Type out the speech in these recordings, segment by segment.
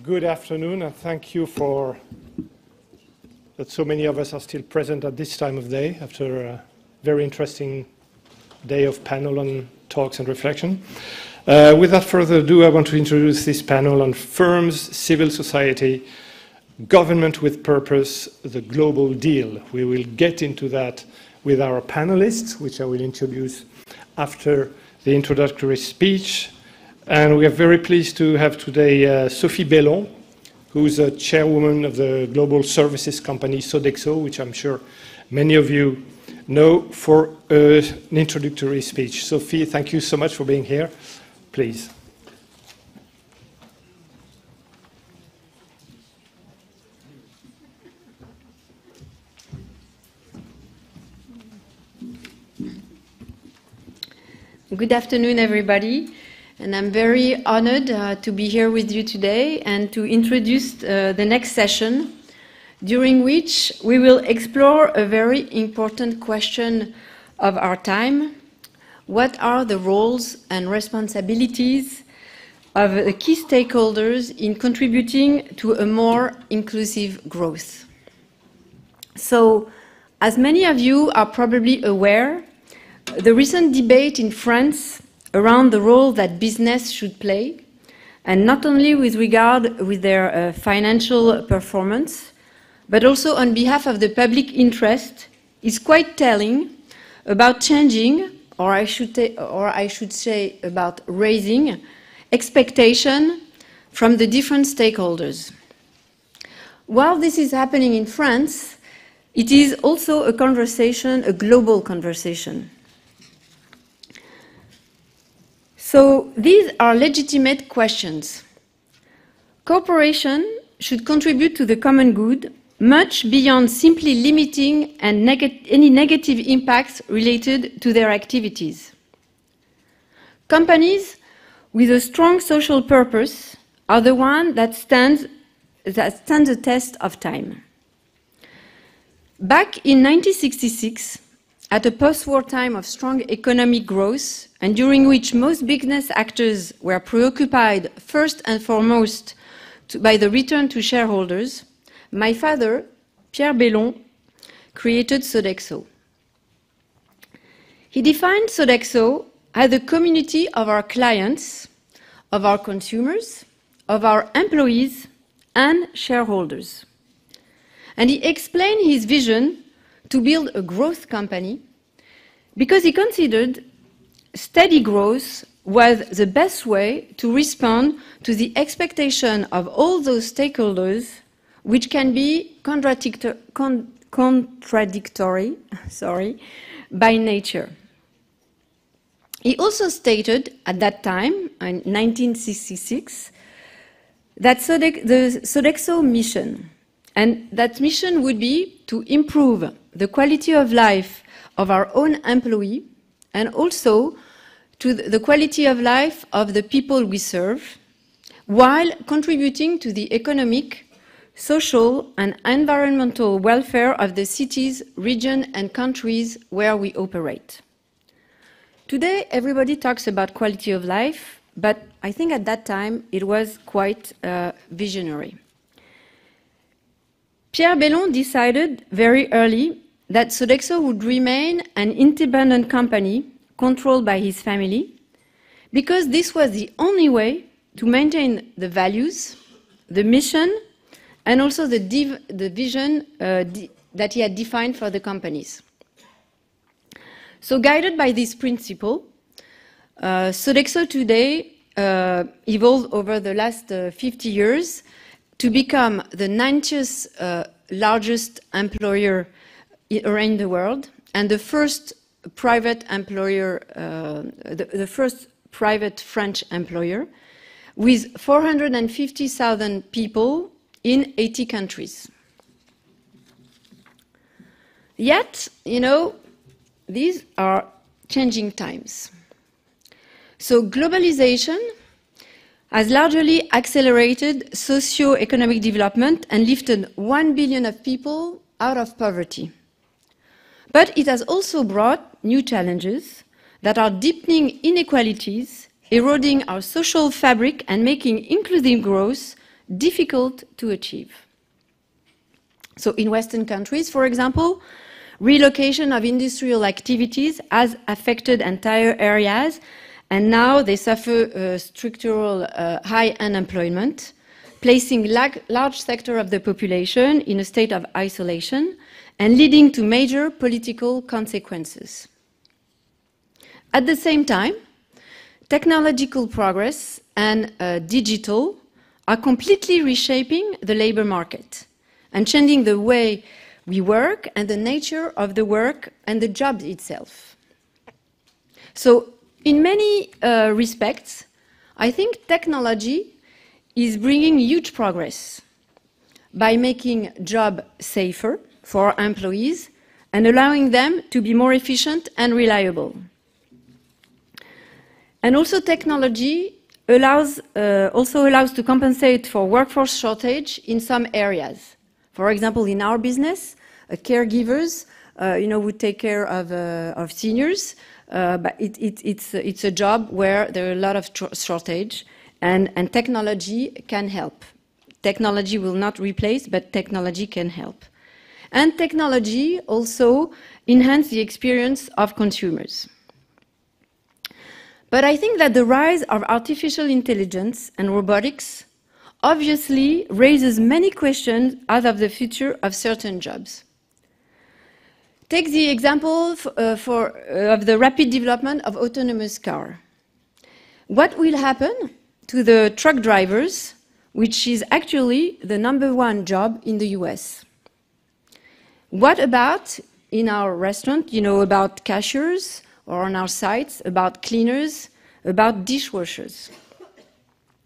Good afternoon, and thank you for that so many of us are still present at this time of day after a very interesting day of panel and talks and reflection. Without further ado, I want to introduce this panel on firms, civil society, government with purpose, the global deal. We will get into that with our panelists, which I will introduce after the introductory speech. And we are very pleased to have today Sophie Bellon, who's a chairwoman of the global services company Sodexo, which I'm sure many of you know, for an introductory speech. Sophie, thank you so much for being here. Please. Good afternoon, everybody. And I'm very honored to be here with you today and to introduce the next session, during which we will explore a very important question of our time. What are the roles and responsibilities of the key stakeholders in contributing to a more inclusive growth? So, as many of you are probably aware, the recent debate in France around the role that business should play, and not only with regard with their financial performance, but also on behalf of the public interest, is quite telling about changing, or I should say about raising, expectation from the different stakeholders. While this is happening in France, it is also a conversation, a global conversation. So these are legitimate questions. Cooperation should contribute to the common good much beyond simply limiting any negative impacts related to their activities. Companies with a strong social purpose are the ones that stand the test of time. Back in 1966, at a post-war time of strong economic growth, and during which most business actors were preoccupied first and foremost by the return to shareholders, my father, Pierre Bellon, created Sodexo. He defined Sodexo as the community of our clients, of our consumers, of our employees, and shareholders. And he explained his vision to build a growth company because he considered steady growth was the best way to respond to the expectation of all those stakeholders, which can be contradictory by nature. He also stated at that time, in 1966, that the Sodexo mission, and that mission would be to improve the quality of life of our own employee and also to the quality of life of the people we serve, while contributing to the economic, social, and environmental welfare of the cities, regions, and countries where we operate. Today, everybody talks about quality of life, but I think at that time it was quite visionary. Pierre Bellon decided very early that Sodexo would remain an independent company controlled by his family, because this was the only way to maintain the values, the mission, and also the vision that he had defined for the companies. So guided by this principle, Sodexo today evolved over the last 50 years to become the 90th largest employer around the world, and the first private employer, the first private French employer, with 450,000 people in 80 countries. Yet, you know, these are changing times. So globalization has largely accelerated socio-economic development and lifted 1 billion of people out of poverty. But it has also brought new challenges that are deepening inequalities, eroding our social fabric, and making inclusive growth difficult to achieve. So in Western countries, for example, relocation of industrial activities has affected entire areas, and now they suffer structural high unemployment, placing large sector of the population in a state of isolation and leading to major political consequences. At the same time, technological progress and digital are completely reshaping the labor market and changing the way we work and the nature of the work and the job itself. So in many respects, I think technology is bringing huge progress by making jobs safer for employees and allowing them to be more efficient and reliable. And also technology also allows to compensate for workforce shortage in some areas. For example, in our business, caregivers, would take care of seniors, but it's a job where there are a lot of shortage, and technology can help. Technology will not replace, but technology can help. And technology also enhances the experience of consumers. But I think that the rise of artificial intelligence and robotics obviously raises many questions as of the future of certain jobs. Take the example of the rapid development of autonomous cars. What will happen to the truck drivers, which is actually the #1 job in the US? What about in our restaurant, about cashiers, or on our sites, about cleaners, about dishwashers?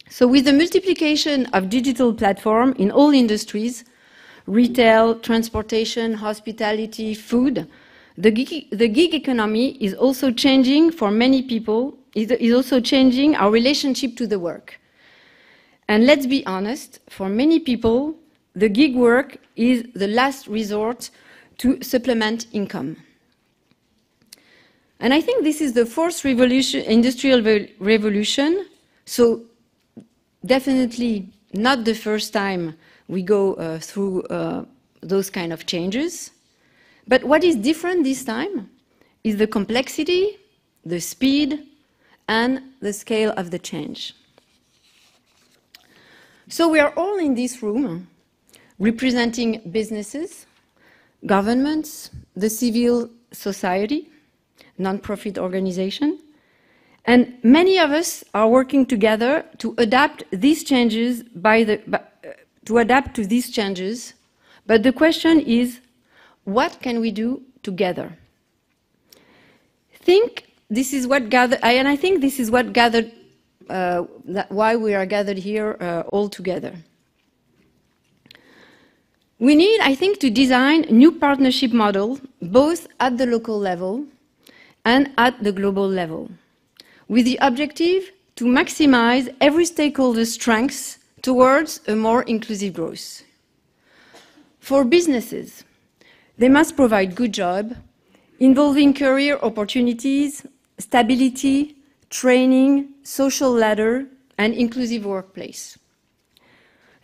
So with the multiplication of digital platforms in all industries, retail, transportation, hospitality, food, the gig economy is also changing for many people, is also changing our relationship to the work. And let's be honest, for many people, the gig work is the last resort to supplement income. And I think this is the fourth industrial revolution, so definitely not the first time we go through those kind of changes. But what is different this time is the complexity, the speed, and the scale of the change. So we are all in this room representing businesses, governments, the civil society, non-profit organization, and many of us are working together to adapt these changes to these changes. But the question is, what can we do together? I think this is what gathered, why we are gathered here all together. We need, I think, to design new partnership models, both at the local level and at the global level, with the objective to maximize every stakeholder's strengths towards a more inclusive growth. For businesses, they must provide good jobs, involving career opportunities, stability, training, social ladder, and inclusive workplace.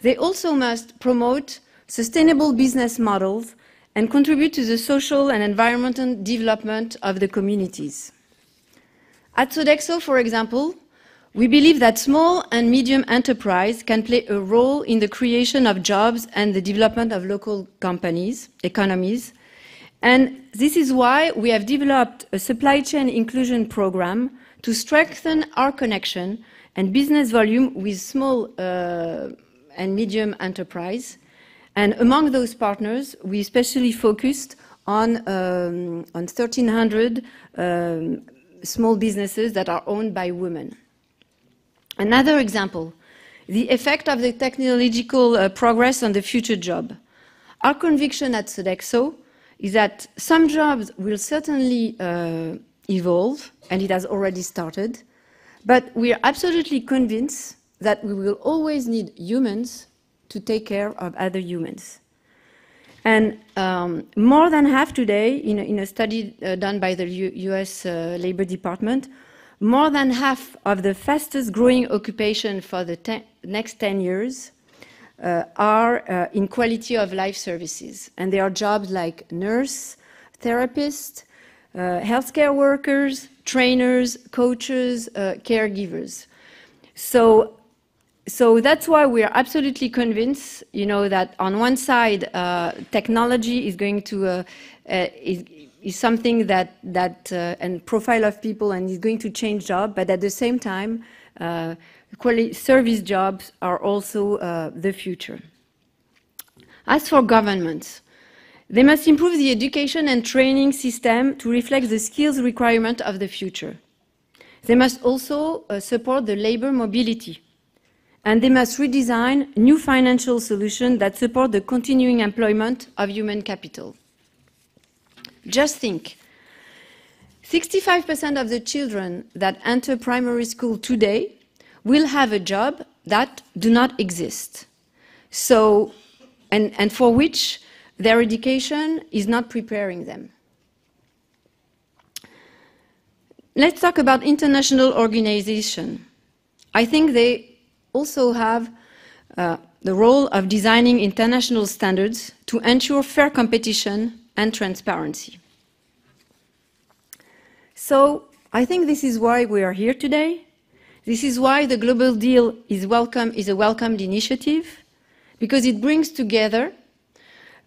They also must promote sustainable business models and contribute to the social and environmental development of the communities. At Sodexo, for example, we believe that small and medium enterprise can play a role in the creation of jobs and the development of local economies. And this is why we have developed a supply chain inclusion program to strengthen our connection and business volume with small and medium enterprise. And among those partners, we especially focused on 1,300 small businesses that are owned by women. Another example, the effect of the technological progress on the future job. Our conviction at Sodexo is that some jobs will certainly evolve, and it has already started, but we are absolutely convinced that we will always need humans to take care of other humans. And more than half today, in a study done by the US Labor Department, more than half of the fastest growing occupation for the next 10 years are in quality of life services. And they are jobs like nurse, therapist, healthcare workers, trainers, coaches, caregivers. So that's why we are absolutely convinced, that on one side, technology is going to is something that and profile of people and is going to change jobs, but at the same time, quality service jobs are also the future. As for governments, they must improve the education and training system to reflect the skills requirement of the future. They must also support the labor mobility. And they must redesign new financial solutions that support the continuing employment of human capital. Just think, 65% of the children that enter primary school today will have a job that do not exist. So, and for which their education is not preparing them. Let's talk about international organization. I think they also have the role of designing international standards to ensure fair competition and transparency. So I think this is why we are here today. This is why the Global Deal is a welcomed initiative, because it brings together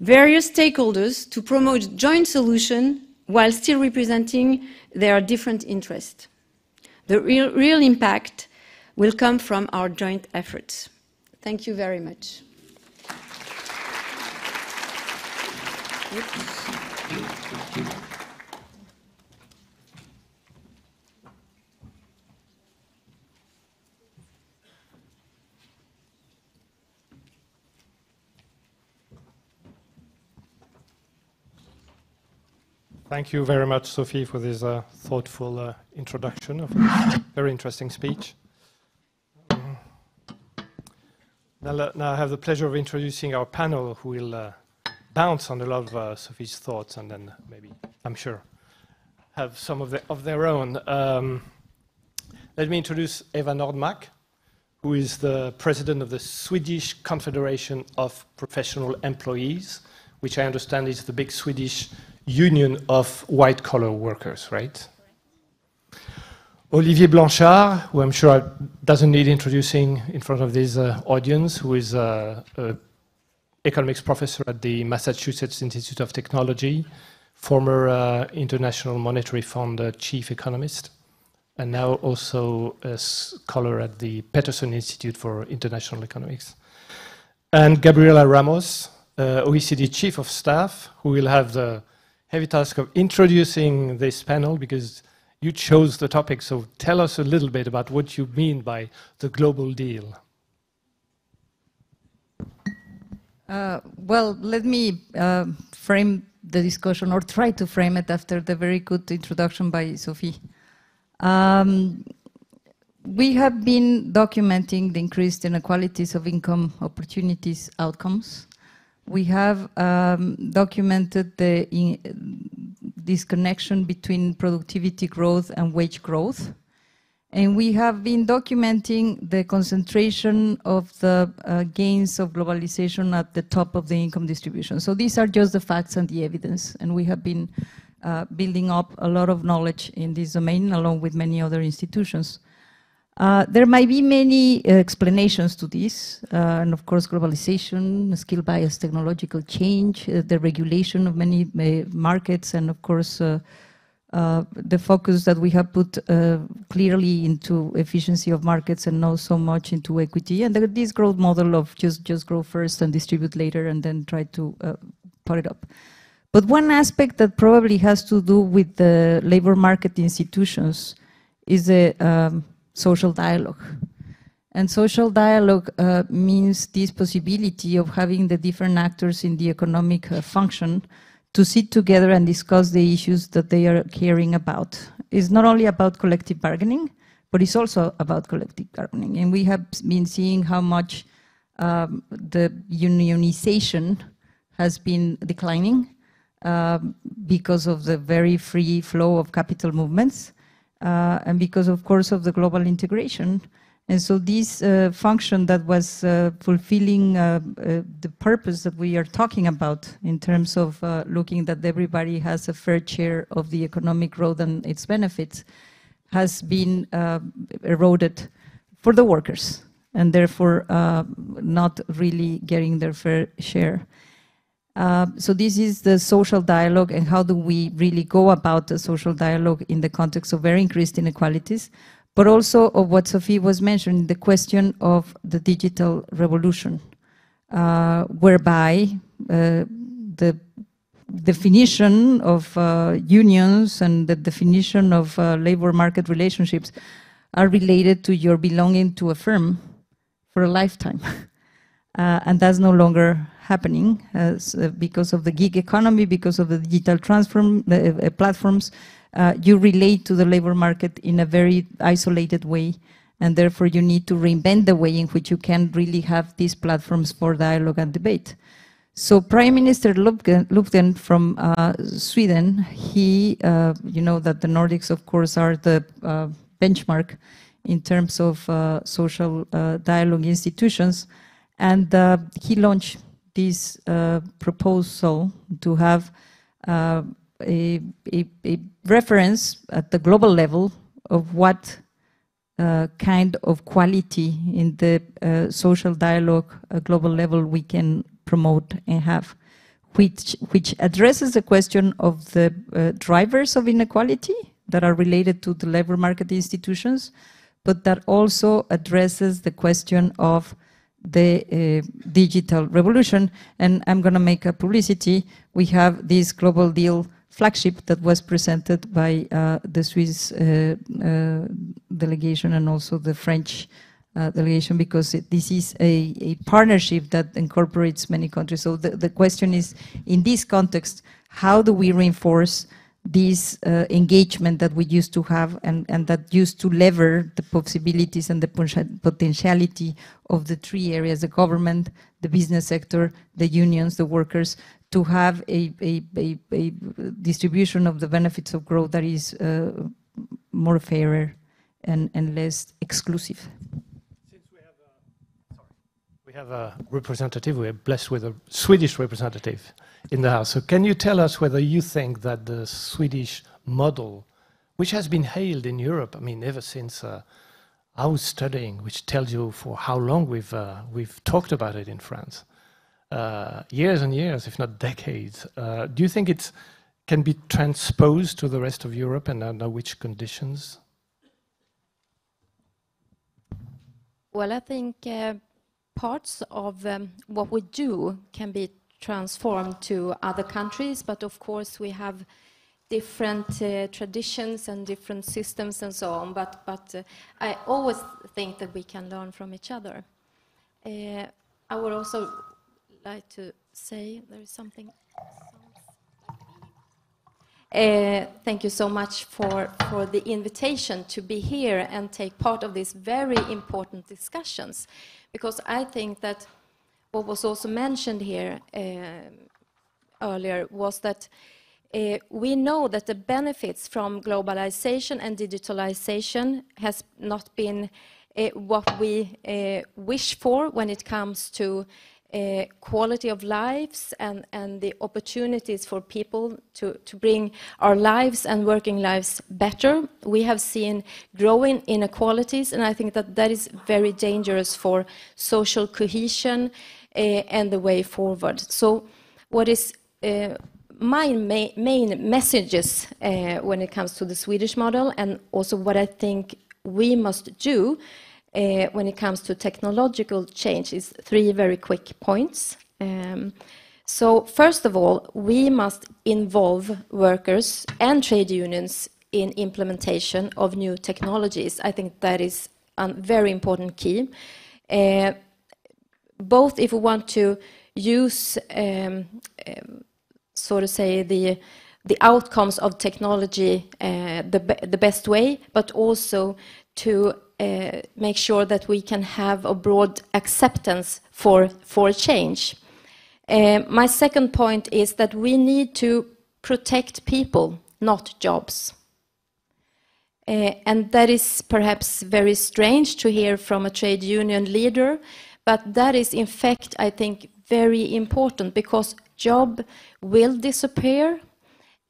various stakeholders to promote joint solutions while still representing their different interests. The real impact will come from our joint efforts. Thank you very much. Thank you very much, Sophie, for this thoughtful introduction of a very interesting speech. Now I have the pleasure of introducing our panel, who will bounce on a lot of Sophie's thoughts and then maybe, I'm sure, have some of their own. Let me introduce Eva Nordmark, who is the president of the Swedish Confederation of Professional Employees, which I understand is the big Swedish union of white-collar workers, right? Olivier Blanchard, who I'm sure doesn't need introducing in front of this audience, who is an economics professor at the Massachusetts Institute of Technology, former International Monetary Fund chief economist, and now also a scholar at the Peterson Institute for International Economics. And Gabriela Ramos, OECD chief of staff, who will have the heavy task of introducing this panel, because you chose the topic, so tell us a little bit about what you mean by the global deal. Well, let me frame the discussion, or try to frame it after the very good introduction by Sophie. We have been documenting the increased inequalities of income, opportunities, outcomes. We have documented the disconnection between productivity growth and wage growth. And we have been documenting the concentration of the gains of globalization at the top of the income distribution. So these are just the facts and the evidence. And we have been building up a lot of knowledge in this domain, along with many other institutions. There might be many explanations to this, and of course globalization, skill bias, technological change, the regulation of many markets, and of course the focus that we have put clearly into efficiency of markets and not so much into equity, and this growth model of just grow first and distribute later and then try to put it up. But one aspect that probably has to do with the labor market institutions is the social dialogue. And social dialogue means this possibility of having the different actors in the economic function to sit together and discuss the issues that they are caring about. It's not only about collective bargaining, but it's also about collective bargaining. And we have been seeing how much the unionization has been declining because of the very free flow of capital movements. And because, of course, of the global integration, And so this function that was fulfilling the purpose that we are talking about in terms of looking that everybody has a fair share of the economic growth and its benefits has been eroded for the workers, and therefore not really getting their fair share. So this is the social dialogue, and how do we really go about the social dialogue in the context of very increased inequalities, but also of what Sophie was mentioning, the question of the digital revolution, whereby the definition of unions and the definition of labor market relationships are related to your belonging to a firm for a lifetime. And that's no longer happening because of the gig economy, because of the digital platforms. You relate to the labor market in a very isolated way, and therefore you need to reinvent the way in which you can really have these platforms for dialogue and debate. So Prime Minister Lundgren from Sweden, he, you know that the Nordics, of course, are the benchmark in terms of social dialogue institutions, and he launched this proposal to have a reference at the global level of what kind of quality in the social dialogue global level we can promote and have, which addresses the question of the drivers of inequality that are related to the labor market institutions, but that also addresses the question of the digital revolution. And I'm going to make a publicity. We have this global deal flagship that was presented by the Swiss delegation and also the French delegation, because this is a partnership that incorporates many countries. So the question is, in this context, how do we reinforce this engagement that we used to have and that used to lever the possibilities and the potentiality of the three areas, the government, the business sector, the unions, the workers, to have a distribution of the benefits of growth that is more fairer and less exclusive. Since we have a representative, we are blessed with a Swedish representative in the House. So can you tell us whether you think that the Swedish model, which has been hailed in Europe, I mean, ever since I was studying, which tells you for how long we've talked about it in France, years and years, if not decades. Do you think it can be transposed to the rest of Europe, and under which conditions? Well, I think parts of what we do can be transformed to other countries, but of course we have different traditions and different systems and so on, but I always think that we can learn from each other. I would also like to say there is something. Thank you so much for the invitation to be here and take part of these very important discussions, because I think that what was also mentioned here earlier was that we know that the benefits from globalization and digitalization has not been what we wish for when it comes to quality of lives and the opportunities for people to bring our lives and working lives better. We have seen growing inequalities, and I think that that is very dangerous for social cohesion and the way forward. So what is my main messages when it comes to the Swedish model, and also what I think we must do when it comes to technological change, is three very quick points. So first of all, we must involve workers and trade unions in implementation of new technologies. I think that is a very important key. Both if we want to use, so to say, the outcomes of technology the best way, but also to make sure that we can have a broad acceptance for change. My second point is that we need to protect people, not jobs. And that is perhaps very strange to hear from a trade union leader, but that is in fact, I think, very important, because jobs will disappear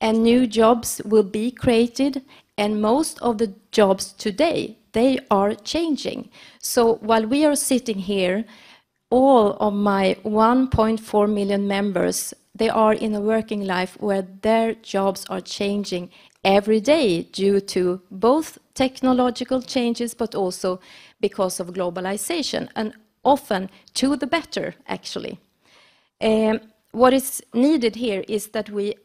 and new jobs will be created, and most of the jobs today, they are changing. So while we are sitting here, all of my 1.4 million members, they are in a working life where their jobs are changing every day due to both technological changes, but also because of globalization, and often to the better, actually. What is needed here is that we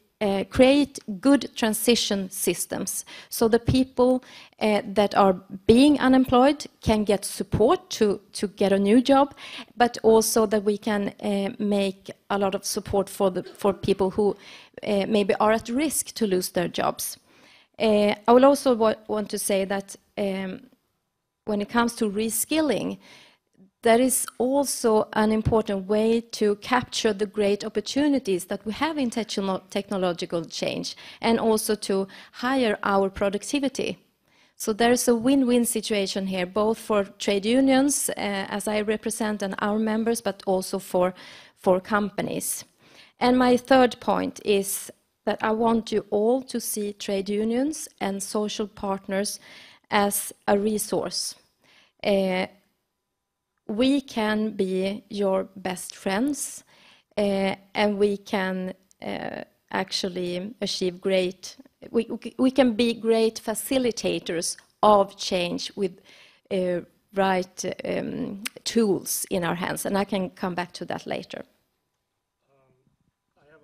create good transition systems, so the people that are being unemployed can get support to get a new job, but also that we can make a lot of support for people who maybe are at risk to lose their jobs. I will also want to say that when it comes to reskilling, that is also an important way to capture the great opportunities that we have in technological change, and also to higher our productivity. So there's a win-win situation here, both for trade unions, as I represent, and our members, but also for companies. And my third point is that I want you all to see trade unions and social partners as a resource. We can be your best friends, and we can actually achieve we can be great facilitators of change with right tools in our hands, and I can come back to that later. I have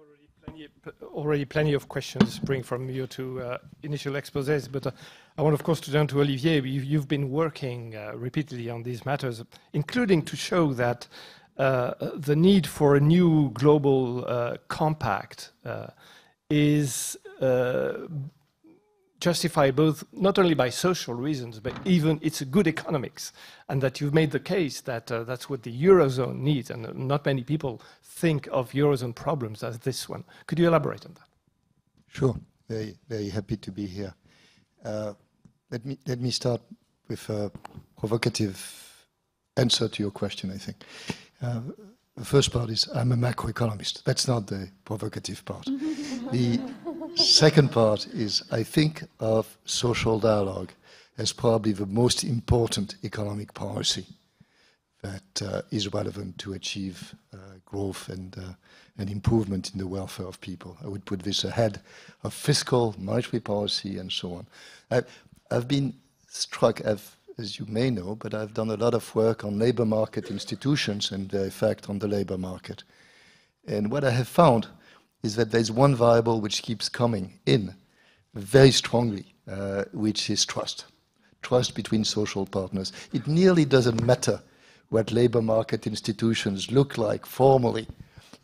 already plenty of questions bring from you to initial exposés, but I want, of course, to turn to Olivier. You've been working repeatedly on these matters, including to show that the need for a new global compact is justified both not only by social reasons, but even it's a good economics, and that you've made the case that that's what the Eurozone needs, and not many people think of Eurozone problems as this one. Could you elaborate on that? Sure, very, very happy to be here. Let me start with a provocative answer to your question, I think. The first part is I'm a macroeconomist. That's not the provocative part. The second part is I think of social dialogue as probably the most important economic policy that is relevant to achieve growth and improvement in the welfare of people. I would put this ahead of fiscal, monetary policy, and so on. I've been struck, as you may know, but I've done a lot of work on labor market institutions and their effect on the labor market. And what I have found is that there's one variable which keeps coming in very strongly, which is trust. Trust between social partners. It nearly doesn't matter what labor market institutions look like formally.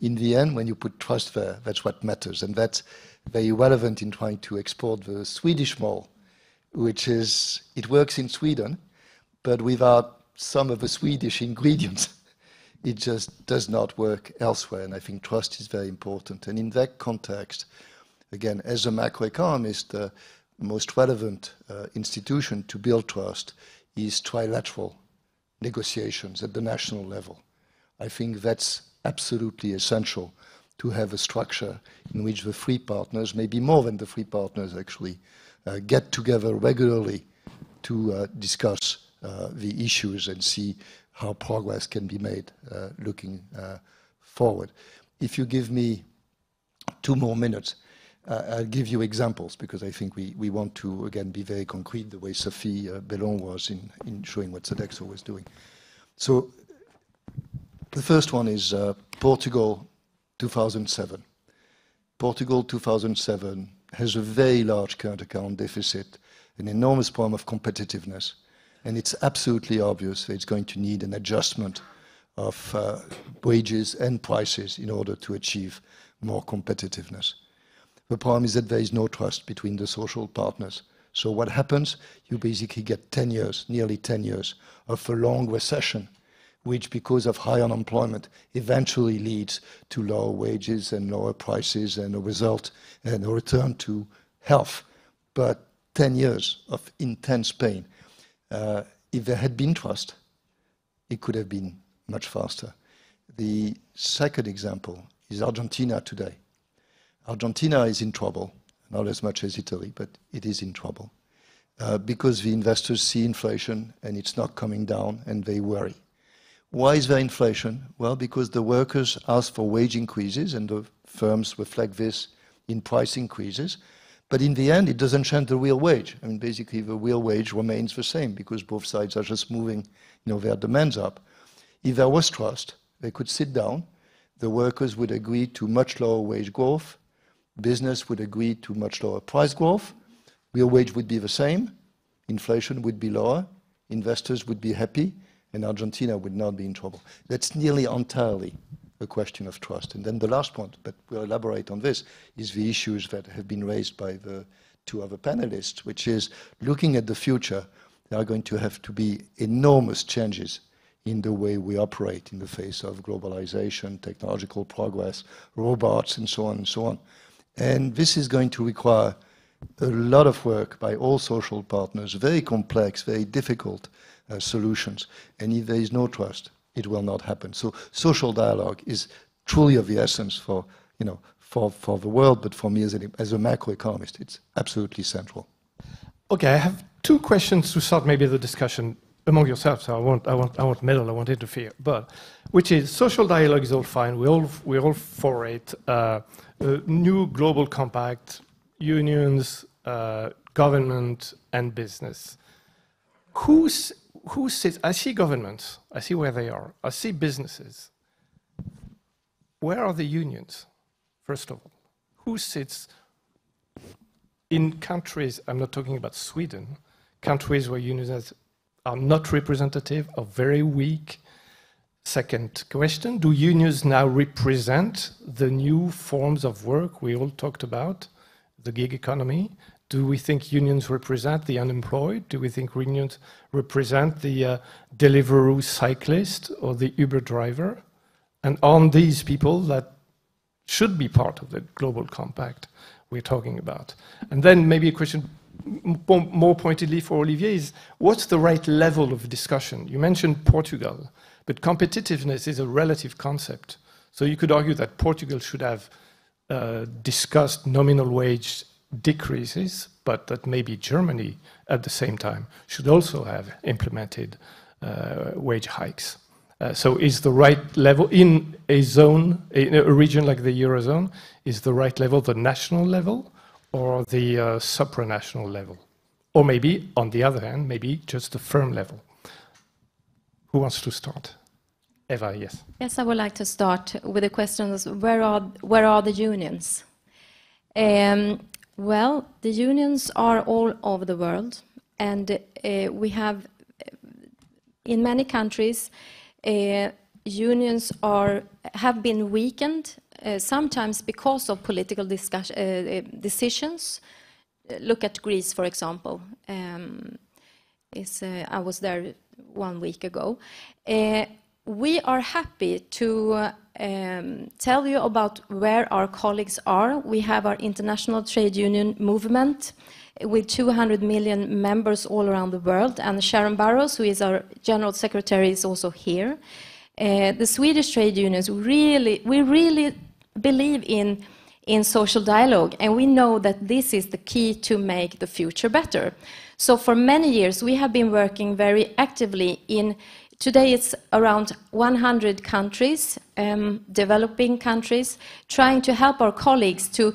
In the end, when you put trust there, that's what matters. And that's very relevant in trying to export the Swedish model, which is, it works in Sweden, but without some of the Swedish ingredients, it just does not work elsewhere. And I think trust is very important. And in that context, again, as a macroeconomist, the most relevant institution to build trust is trilateral negotiations at the national level. I think that's absolutely essential to have a structure in which the free partners, maybe more than the free partners actually, get together regularly to discuss the issues and see how progress can be made looking forward. If you give me 2 more minutes, I'll give you examples, because I think we want to, again, be very concrete the way Sophie Bellon was in showing what Sodexo was doing. So the first one is Portugal 2007. Portugal 2007 has a very large current account deficit, an enormous problem of competitiveness, and it's absolutely obvious that it's going to need an adjustment of wages and prices in order to achieve more competitiveness. The problem is that there is no trust between the social partners. So what happens? You basically get 10 years, nearly 10 years, of a long recession, which, because of high unemployment, eventually leads to lower wages and lower prices, and a result and a return to health. But 10 years of intense pain. If there had been trust, it could have been much faster. The second example is Argentina today. Argentina is in trouble, not as much as Italy, but it is in trouble because the investors see inflation and it's not coming down and they worry. Why is there inflation? Well, because the workers ask for wage increases and the firms reflect this in price increases. But in the end, it doesn't change the real wage. I mean, basically, the real wage remains the same because both sides are just moving, their demands up. If there was trust, they could sit down. The workers would agree to much lower wage growth. Business would agree to much lower price growth. Real wage would be the same. Inflation would be lower. Investors would be happy. And Argentina would not be in trouble. That's nearly entirely a question of trust. And then the last point, but we'll elaborate on this, is the issues that have been raised by the two other panelists, which is looking at the future, there are going to have to be enormous changes in the way we operate in the face of globalization, technological progress, robots, and so on and so on. And this is going to require a lot of work by all social partners, very complex, very difficult solutions. And if there is no trust, it will not happen. So social dialogue is truly of the essence for the world, but for me as a macroeconomist, it's absolutely central. Okay, I have two questions to start maybe the discussion among yourselves. So I won't meddle, I won't interfere. But which is social dialogue is all fine. We're all for it. A new global compact, unions, government, and business. Who sits? I see governments. I see where they are. I see businesses. Where are the unions? First of all, who sits in countries? I'm not talking about Sweden. Countries where unions are not representative, are very weak. Second question: do unions now represent the new forms of work we all talked about, the gig economy? Do we think unions represent the unemployed? Do we think unions represent the Deliveroo cyclist or the Uber driver? And on these people that should be part of the global compact we're talking about. And then maybe a question more pointedly for Olivier is, what's the right level of discussion? You mentioned Portugal, but competitiveness is a relative concept. So you could argue that Portugal should have discussed nominal wage decreases, but that maybe Germany at the same time should also have implemented wage hikes. So is the right level in a zone, in a region like the Eurozone, is the right level the national level or the supranational level? Or maybe, on the other hand, maybe just the firm level? Who wants to start? Eva, yes. Yes, I would like to start with the question: where are the unions? Well, the unions are all over the world, and we have, in many countries, unions have been weakened, sometimes because of political decisions. Look at Greece, for example. I was there 1 week ago. We are happy to tell you about where our colleagues are. We have our international trade union movement with 200 million members all around the world, and Sharon Barrows, who is our general secretary, is also here. The Swedish trade unions, we really believe in social dialogue, and we know that this is the key to make the future better. So for many years we have been working very actively in. Today it's around 100 countries, developing countries, trying to help our colleagues to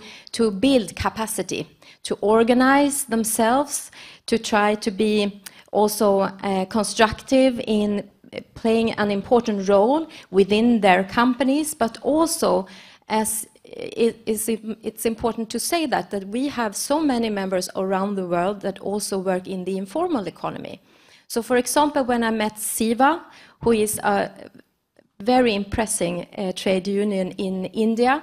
build capacity, to organize themselves, to try to be also constructive in playing an important role within their companies, but also, as it's important to say that we have so many members around the world that also work in the informal economy. So, for example, when I met Siva, who is a very impressive trade union in India,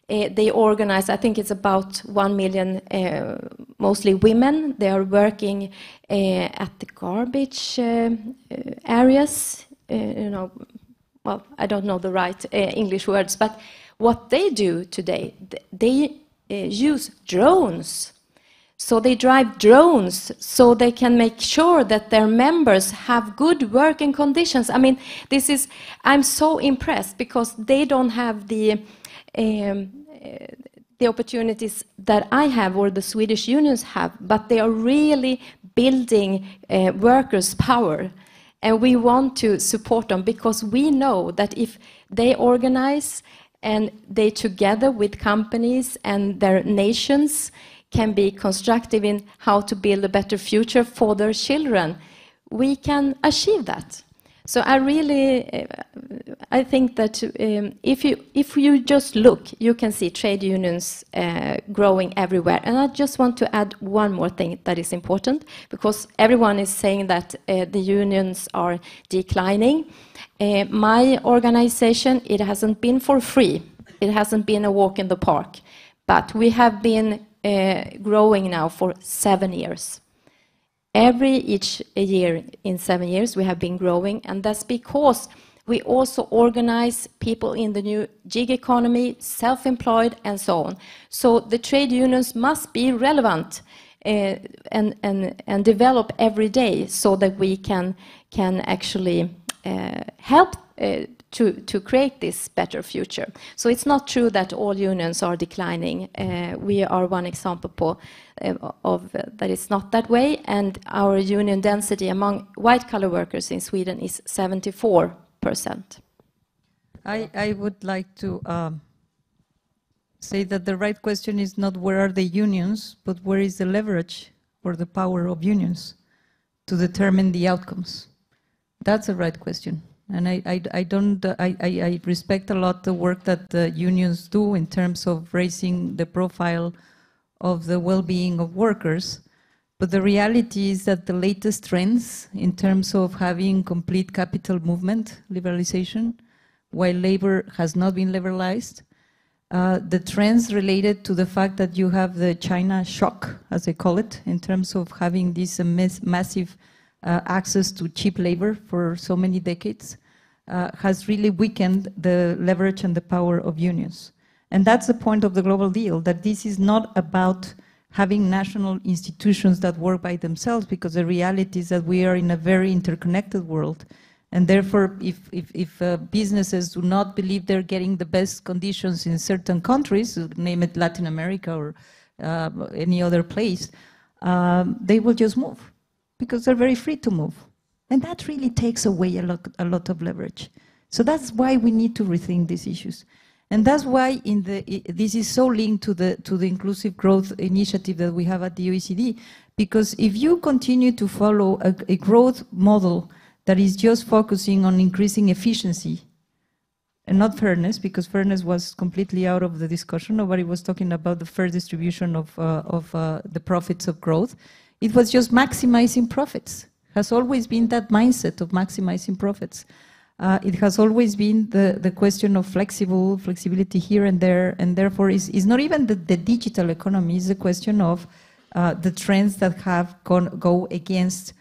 they organize, I think it's about 1 million, mostly women. They are working at the garbage areas, well, I don't know the right English words, but what they do today, they use drones. So they drive drones so they can make sure that their members have good working conditions. I mean, I'm so impressed because they don't have the opportunities that I have or the Swedish unions have, but they are really building workers' power. And we want to support them because we know that if they organize and they together with companies and their nations can be constructive in how to build a better future for their children, we can achieve that. So I think that if you just look, you can see trade unions growing everywhere. And I just want to add one more thing that is important, because everyone is saying that the unions are declining. My organization, it hasn't been for free. It hasn't been a walk in the park. But we have been growing now for 7 years. Each year in 7 years we have been growing, and that's because we also organize people in the new gig economy, self-employed and so on. So the trade unions must be relevant and develop every day so that we can actually help to create this better future. So it's not true that all unions are declining. We are one example of that it's not that way, and our union density among white-collar workers in Sweden is 74%. I would like to say that the right question is not where are the unions, but where is the leverage or the power of unions to determine the outcomes. That's the right question. And I respect a lot the work that the unions do in terms of raising the profile of the well-being of workers. But the reality is that the latest trends in terms of having complete capital movement, liberalization, while labor has not been liberalized, the trends related to the fact that you have the China shock, as they call it, in terms of having this massive access to cheap labor for so many decades, has really weakened the leverage and the power of unions. And that's the point of the global deal, that this is not about having national institutions that work by themselves, because the reality is that we are in a very interconnected world. And therefore, if businesses do not believe they're getting the best conditions in certain countries, name it Latin America or any other place, they will just move, because they're very free to move. And that really takes away a lot of leverage. So that's why we need to rethink these issues. And that's why this is so linked to the inclusive growth initiative that we have at the OECD, because if you continue to follow a growth model that is just focusing on increasing efficiency and not fairness, because fairness was completely out of the discussion, nobody was talking about the fair distribution of the profits of growth. It was just maximizing profits. Has always been that mindset of maximizing profits. It has always been the question of flexibility here and there, and therefore is not even the digital economy, it's a question of the trends that have go against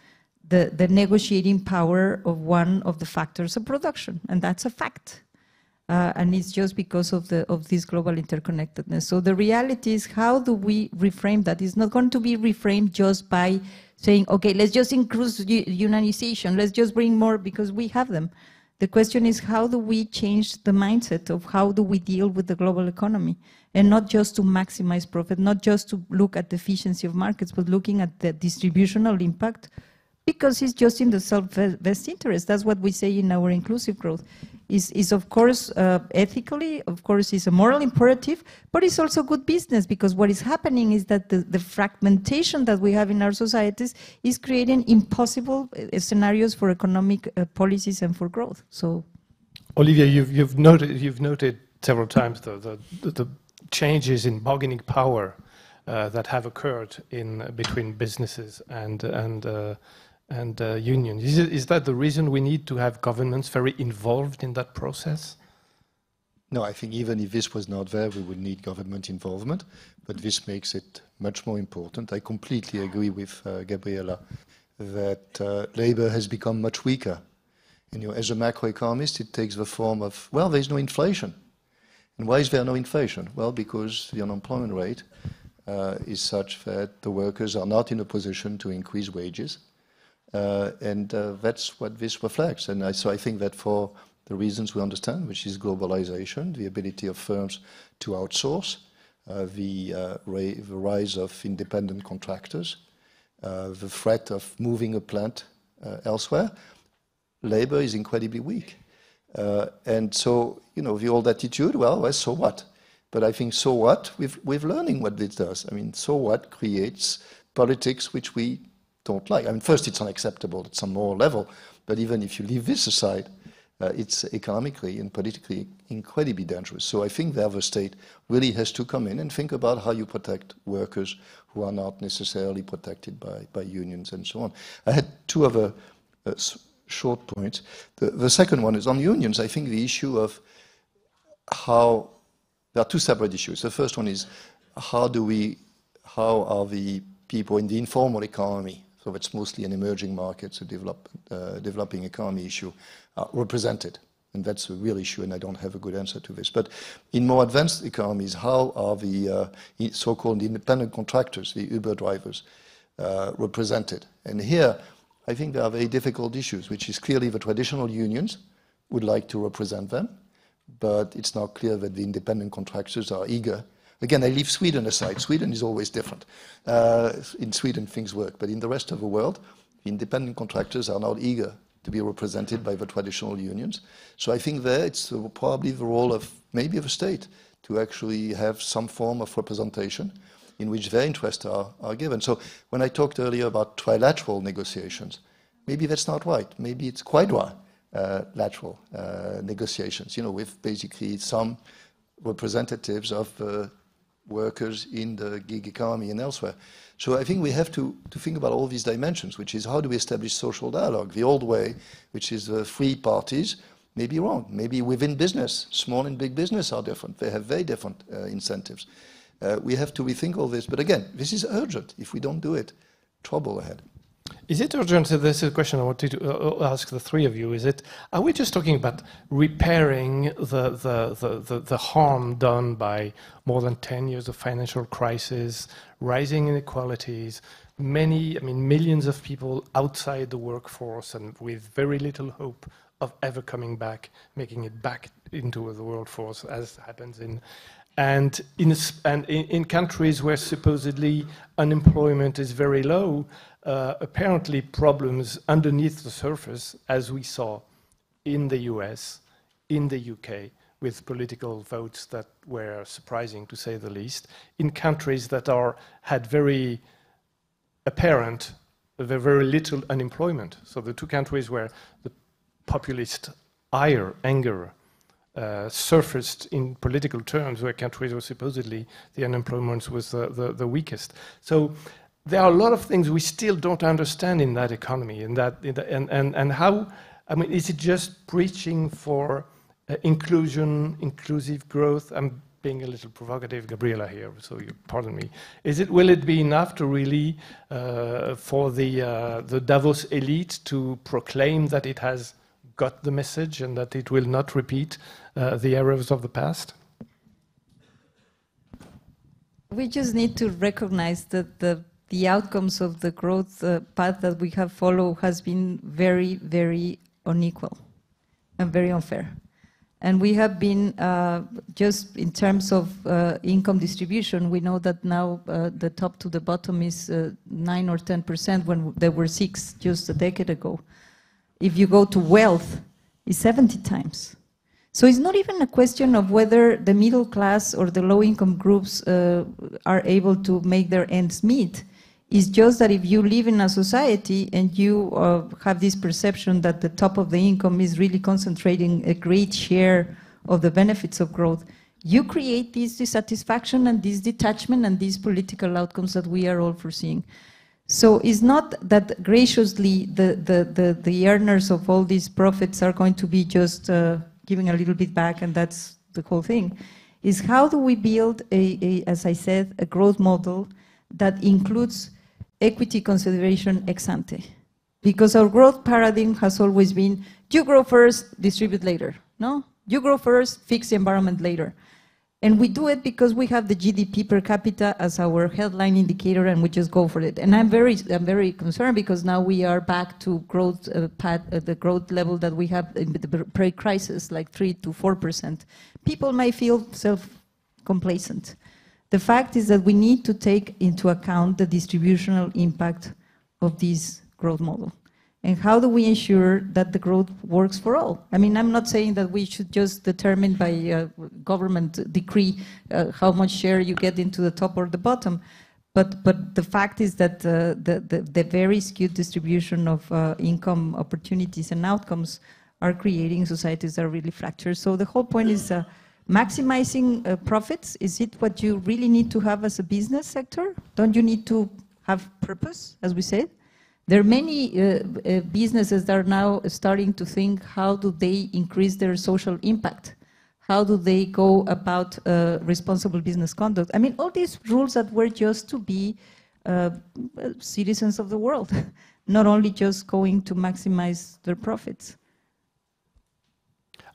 the negotiating power of one of the factors of production, and that's a fact. And it's just because of this global interconnectedness. So the reality is, how do we reframe that? It's not going to be reframed just by saying, okay, let's just increase unionization, let's just bring more because we have them. The question is, how do we change the mindset of how do we deal with the global economy? And not just to maximize profit, not just to look at the efficiency of markets, but looking at the distributional impact, because it's just in the self-best interest. That's what we say in our inclusive growth. Is of course ethically, of course is a moral imperative, but it's also good business, because what is happening is that the fragmentation that we have in our societies is creating impossible scenarios for economic policies and for growth. So, Olivia, you've noted several times the changes in bargaining power that have occurred between businesses and unions. Is that the reason we need to have governments very involved in that process? No, I think even if this was not there, we would need government involvement, but this makes it much more important. I completely agree with Gabriela that labor has become much weaker. And, as a macroeconomist, it takes the form of, well, there's no inflation. And why is there no inflation? Well, because the unemployment rate is such that the workers are not in a position to increase wages. And that's what this reflects. And so I think that for the reasons we understand, which is globalization, the ability of firms to outsource, the rise of independent contractors, the threat of moving a plant elsewhere, labor is incredibly weak. And so, you know, the old attitude, well, so what? But I think so what, with learning what this does. I mean, so what creates politics which we don't like. I mean, first, it's unacceptable at some moral level, but even if you leave this aside, it's economically and politically incredibly dangerous. So I think that the state really has to come in and think about how you protect workers who are not necessarily protected by unions and so on. I had two other short points. The second one is on unions. I think the issue of how, there are two separate issues. The first one is how are the people in the informal economy, so it's mostly an emerging markets, a developing economy issue, represented. And that's a real issue, and I don't have a good answer to this. But in more advanced economies, how are the so-called independent contractors, the Uber drivers, represented? And here, I think there are very difficult issues, which is clearly the traditional unions would like to represent them, but it's not clear that the independent contractors are eager. Again, I leave Sweden aside. Sweden is always different. In Sweden, things work, but in the rest of the world, the independent contractors are not eager to be represented by the traditional unions. So I think there it's probably the role of maybe of a state to actually have some form of representation in which their interests are given. So when I talked earlier about trilateral negotiations, maybe that's not right. Maybe it's quadrilateral negotiations, you know, with basically some representatives of workers in the gig economy and elsewhere. So I think we have to think about all these dimensions, which is how do we establish social dialogue? The old way, which is free parties, may be wrong. Maybe within business, small and big business are different. They have very different incentives. We have to rethink all this. But again, this is urgent. If we don't do it, trouble ahead. Is it urgent? So this is a question I wanted to ask the three of you. Are we just talking about repairing the harm done by more than 10 years of financial crisis, rising inequalities, millions of people outside the workforce and with very little hope of ever coming back, making it back into the workforce, as happens in countries where supposedly unemployment is very low, apparently problems underneath the surface, as we saw in the US, in the UK, with political votes that were surprising, to say the least, in countries that had very apparent, very little unemployment. So the two countries where the populist anger surfaced in political terms, where countries were supposedly the unemployment was the weakest. So there are a lot of things we still don't understand in that economy, and how. I mean, is it just preaching for inclusive growth? I'm being a little provocative, Gabriela, here, so you pardon me. Will it be enough to really for the Davos elite to proclaim that it has got the message and that it will not repeat the errors of the past? We just need to recognize that the outcomes of the growth path that we have followed has been very, very unequal and very unfair. And we have been, just in terms of income distribution, we know that now the top to the bottom is 9 or 10% when there were 6 just a decade ago. If you go to wealth, it's 70 times. So it's not even a question of whether the middle class or the low income groups are able to make their ends meet. It's just that if you live in a society and you have this perception that the top of the income is really concentrating a great share of the benefits of growth, you create this dissatisfaction and this detachment and these political outcomes that we are all foreseeing. So it's not that graciously the earners of all these profits are going to be just giving a little bit back and that's the whole thing. Is how do we build, as I said, a growth model that includes equity consideration ex ante? Because our growth paradigm has always been, you grow first, distribute later. No? You grow first, fix the environment later. And we do it because we have the GDP per capita as our headline indicator, and we just go for it. And I'm very concerned because now we are back to growth the growth level that we had in the pre-crisis, like 3 to 4%. People might feel self-complacent. The fact is that we need to take into account the distributional impact of this growth model. And how do we ensure that the growth works for all? I mean, I'm not saying that we should just determine by government decree how much share you get into the top or the bottom, but the fact is that the very skewed distribution of income opportunities and outcomes are creating societies that are really fractured. So the whole point is maximizing profits. Is it what you really need to have as a business sector? Don't you need to have purpose, as we said? There are many businesses that are now starting to think, how do they increase their social impact? How do they go about responsible business conduct? I mean, all these rules that were just to be citizens of the world, not only just going to maximize their profits.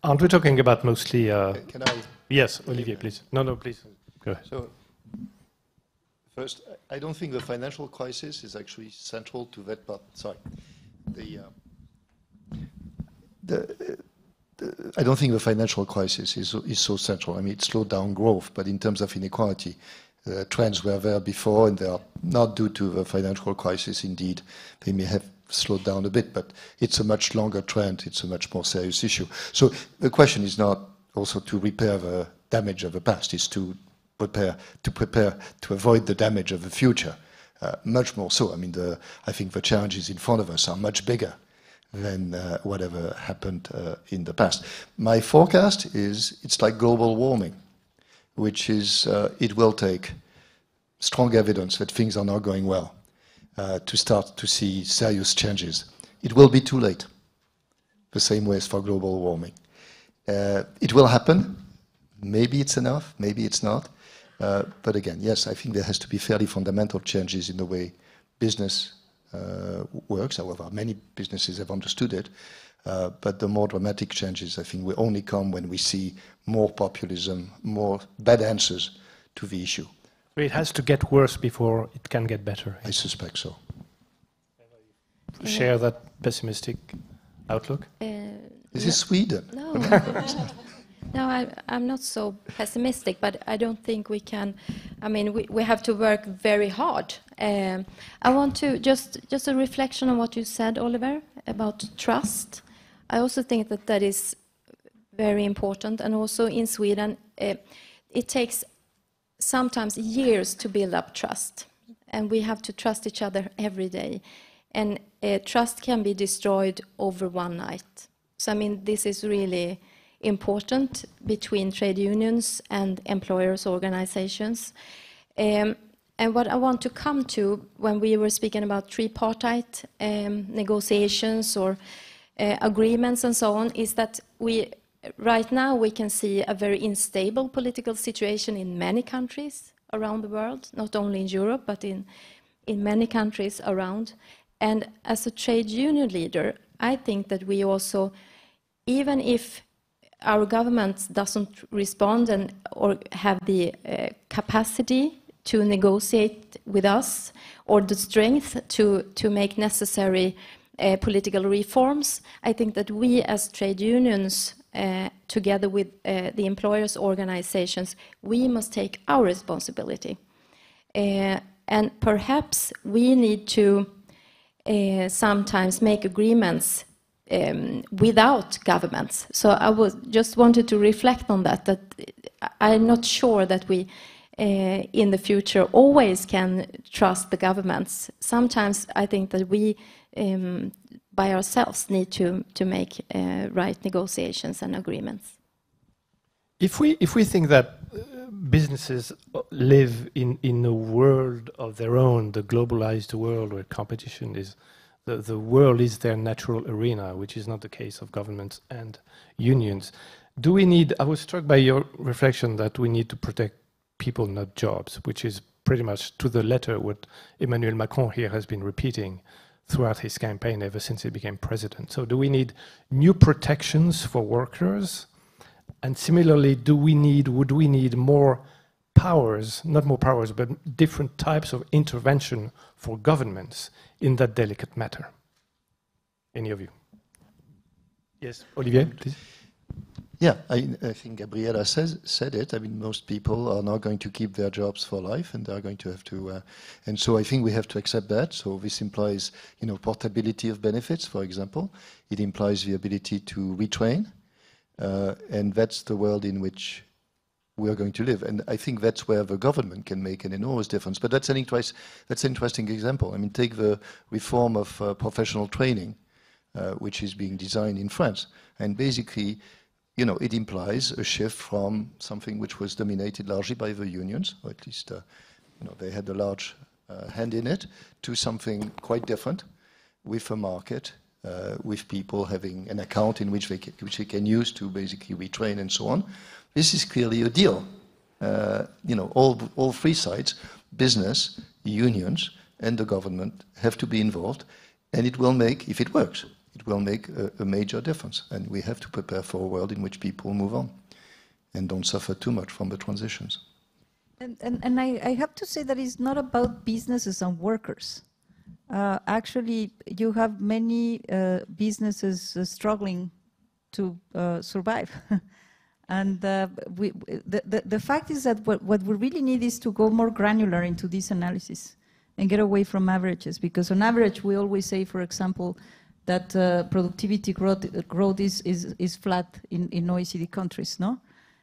Aren't we talking about mostly... Can I? Yes, Olivier, please. No, please. Go ahead. So, first, I don't think the financial crisis is actually central to that part. Sorry. I don't think the financial crisis is so central. I mean, it slowed down growth, but in terms of inequality, trends were there before, and they are not due to the financial crisis. Indeed, they may have slowed down a bit, but it's a much longer trend. It's a much more serious issue. So the question is not also to repair the damage of the past, it's to prepare to avoid the damage of the future. Much more so. I mean, I think the challenges in front of us are much bigger than whatever happened in the past. My forecast is it's like global warming, which is it will take strong evidence that things are not going well to start to see serious changes. It will be too late, the same way as for global warming. It will happen. Maybe it's enough, maybe it's not. But again, yes, I think there has to be fairly fundamental changes in the way business works. However, many businesses have understood it. But the more dramatic changes, I think, will only come when we see more populism, more bad answers to the issue. So it has to get worse before it can get better. I suspect so. Share that pessimistic outlook? This is Sweden. No. No, I'm not so pessimistic, but I don't think we can. I mean, we have to work very hard. I want to just a reflection on what you said, Oliver, about trust. I also think that is very important, and also in Sweden, it takes sometimes years to build up trust, and we have to trust each other every day, and trust can be destroyed over one night. So I mean, this is really important between trade unions and employers' organizations. And what I want to come to when we were speaking about tripartite negotiations or agreements and so on is that right now we can see a very unstable political situation in many countries around the world, not only in Europe, but in many countries around. And as a trade union leader, I think that we also, even if our government doesn't respond or have the capacity to negotiate with us or the strength to make necessary political reforms, I think that we as trade unions, together with the employers' organizations, we must take our responsibility. And perhaps we need to sometimes make agreements without governments. So I just wanted to reflect on that I'm not sure that we in the future always can trust the governments. Sometimes I think that we by ourselves need to make right negotiations and agreements. If we think that businesses live in a world of their own, the globalized world where competition is, the world is their natural arena, which is not the case of governments and unions. Do we need, I was struck by your reflection that we need to protect people, not jobs, which is pretty much to the letter what Emmanuel Macron here has been repeating throughout his campaign ever since he became president. So do we need new protections for workers And similarly, would we need more powers, not more powers, but different types of intervention for governments in that delicate matter? Any of you? Yes, Olivier, please. Yeah, I think Gabriela said it. I mean, most people are not going to keep their jobs for life, and they're going to have to. And so I think we have to accept that. So this implies, portability of benefits, for example. It implies the ability to retrain, and that's the world in which we are going to live. And I think that's where the government can make an enormous difference. But that's an interesting example. I mean, take the reform of professional training, which is being designed in France, and basically, it implies a shift from something which was dominated largely by the unions, or at least, they had a large hand in it, to something quite different, with a market, with people having an account in which they can use to basically retrain and so on. This is clearly a deal. All three sides, business, unions, and the government, have to be involved, and it will make, if it works, it will make a major difference. And we have to prepare for a world in which people move on and don't suffer too much from the transitions. And I have to say that it's not about businesses and workers. Actually, you have many businesses struggling to survive. And the fact is that what we really need is to go more granular into this analysis and get away from averages. Because on average, we always say, for example, that productivity growth is flat in OECD countries, no?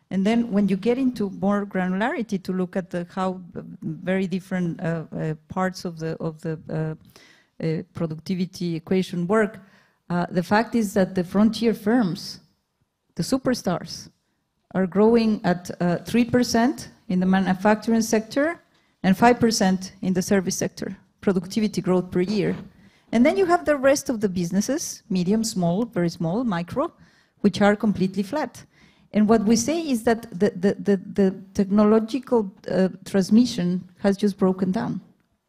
And then when you get into more granularity to look at how very different parts of the productivity equation work, the fact is that the frontier firms, the superstars, are growing at 3% in the manufacturing sector and 5% in the service sector, productivity growth per year. And then you have the rest of the businesses, medium, small, very small, micro, which are completely flat. And what we say is that the technological transmission has just broken down.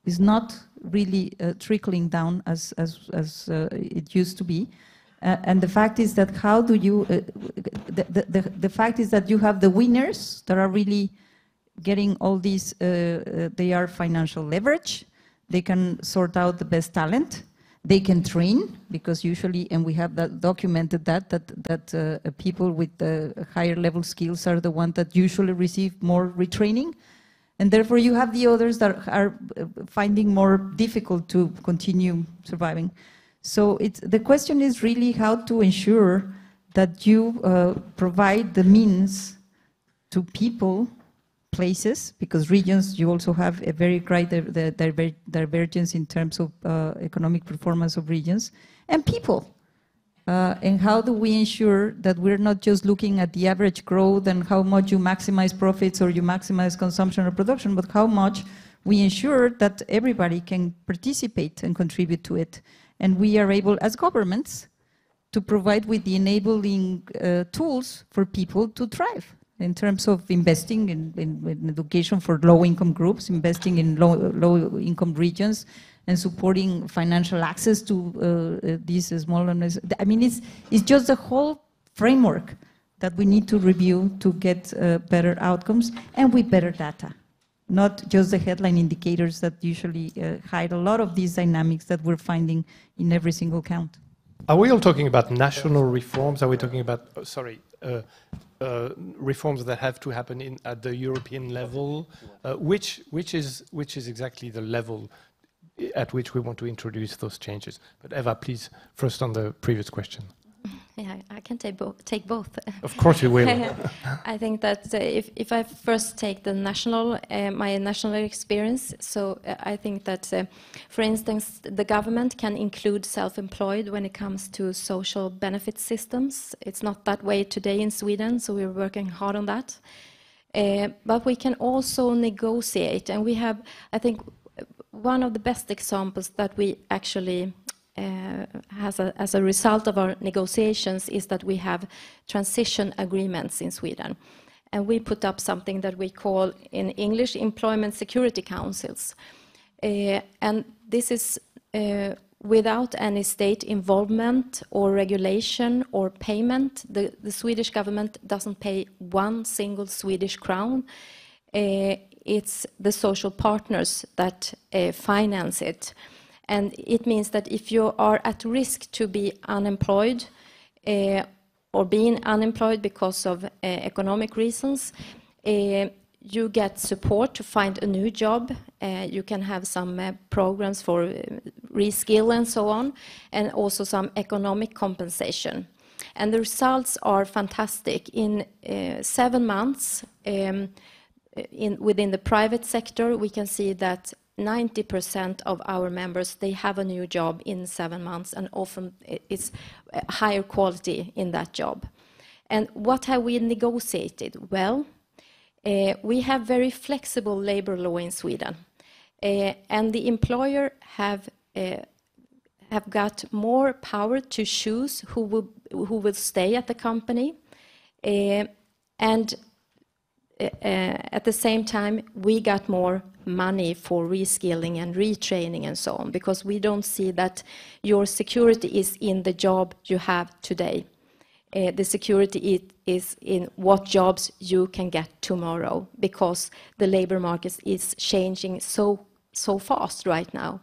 It's not really trickling down as it used to be. And the fact is that how do you, the fact is that you have the winners that are really getting all these, they are financial leverage, they can sort out the best talent, they can train, because usually, and we have that documented that people with higher level skills are the ones that usually receive more retraining. And therefore you have the others that are finding more difficult to continue surviving. So the question is really how to ensure that you provide the means to people, places, because regions, you also have a very great divergence in terms of economic performance of regions, and people. And how do we ensure that we're not just looking at the average growth and how much you maximize profits or you maximize consumption or production, but how much we ensure that everybody can participate and contribute to it. And we are able, as governments, to provide with the enabling tools for people to thrive in terms of investing in education for low-income groups, investing in low-income regions, and supporting financial access to these small and... I mean, it's just the whole framework that we need to review to get better outcomes and with better data. Not just the headline indicators that usually hide a lot of these dynamics that we're finding in every single count. Are we all talking about national reforms? Are we talking about, reforms that have to happen at the European level? Which is exactly the level at which we want to introduce those changes? But Eva, please, first on the previous question. Yeah, I can take both. Of course you will. I think that if I first take the national, my national experience, so I think that, for instance, the government can include self-employed when it comes to social benefit systems. It's not that way today in Sweden, so we're working hard on that. But we can also negotiate, and we have, I think, one of the best examples that we actually as a result of our negotiations is that we have transition agreements in Sweden. And we put up something that we call in English employment security councils. And this is without any state involvement or regulation or payment. The Swedish government doesn't pay one single Swedish crown. It's the social partners that finance it. And it means that if you are at risk to be unemployed or being unemployed because of economic reasons, you get support to find a new job. You can have some programs for reskill and so on, and also some economic compensation. And the results are fantastic. In 7 months, within the private sector, we can see that 90% of our members, they have a new job in 7 months, and often it's higher quality in that job. And what have we negotiated? Well, we have very flexible labor law in Sweden, and the employer have got more power to choose who will stay at the company, and at the same time we got more money for reskilling and retraining and so on, because we don't see that your security is in the job you have today. The security is in what jobs you can get tomorrow, because the labor market is changing so fast right now.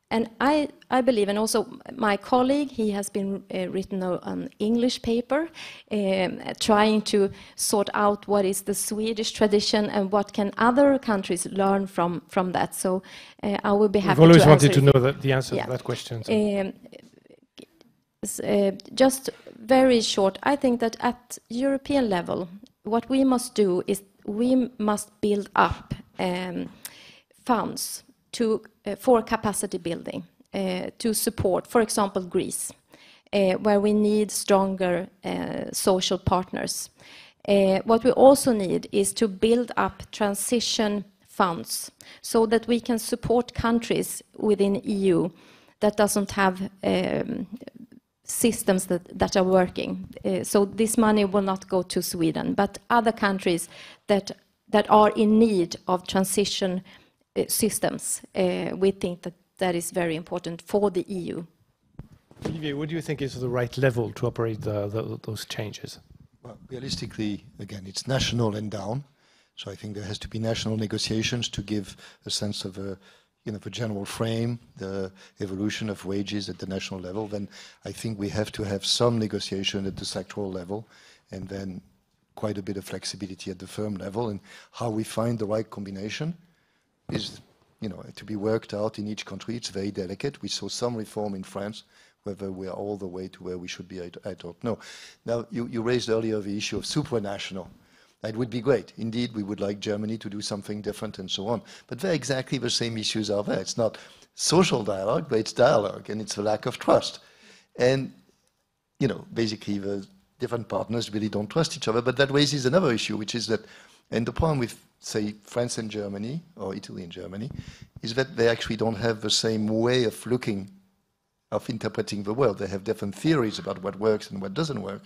And I believe, and also my colleague, he has been written an English paper trying to sort out what is the Swedish tradition and what can other countries learn from that. So I will be happy to answer. We've always wanted to know the answer to that question. So. Just very short, I think that at European level, what we must do is we must build up funds for capacity building, to support, for example, Greece, where we need stronger social partners. What we also need is to build up transition funds so that we can support countries within EU that doesn't have systems that are working. So this money will not go to Sweden, but other countries that are in need of transition systems. We think that is very important for the EU. Olivier, what do you think is the right level to operate those changes? Well, realistically, again, it's national and down. So I think there has to be national negotiations to give a sense of a general frame, the evolution of wages at the national level. Then I think we have to have some negotiation at the sectoral level, and then quite a bit of flexibility at the firm level. And how we find the right combination is, to be worked out in each country. It's very delicate. We saw some reform in France. Whether we are all the way to where we should be, I don't know. Now, you raised earlier the issue of supranational. That would be great. Indeed, we would like Germany to do something different and so on. But they're exactly the same issues are there. It's not social dialogue, but it's dialogue, and it's the lack of trust. And, basically the different partners really don't trust each other. But that raises another issue, which is that, and the problem with, say, France and Germany, or Italy and Germany, is that they actually don't have the same way of interpreting the world. They have different theories about what works and what doesn't work,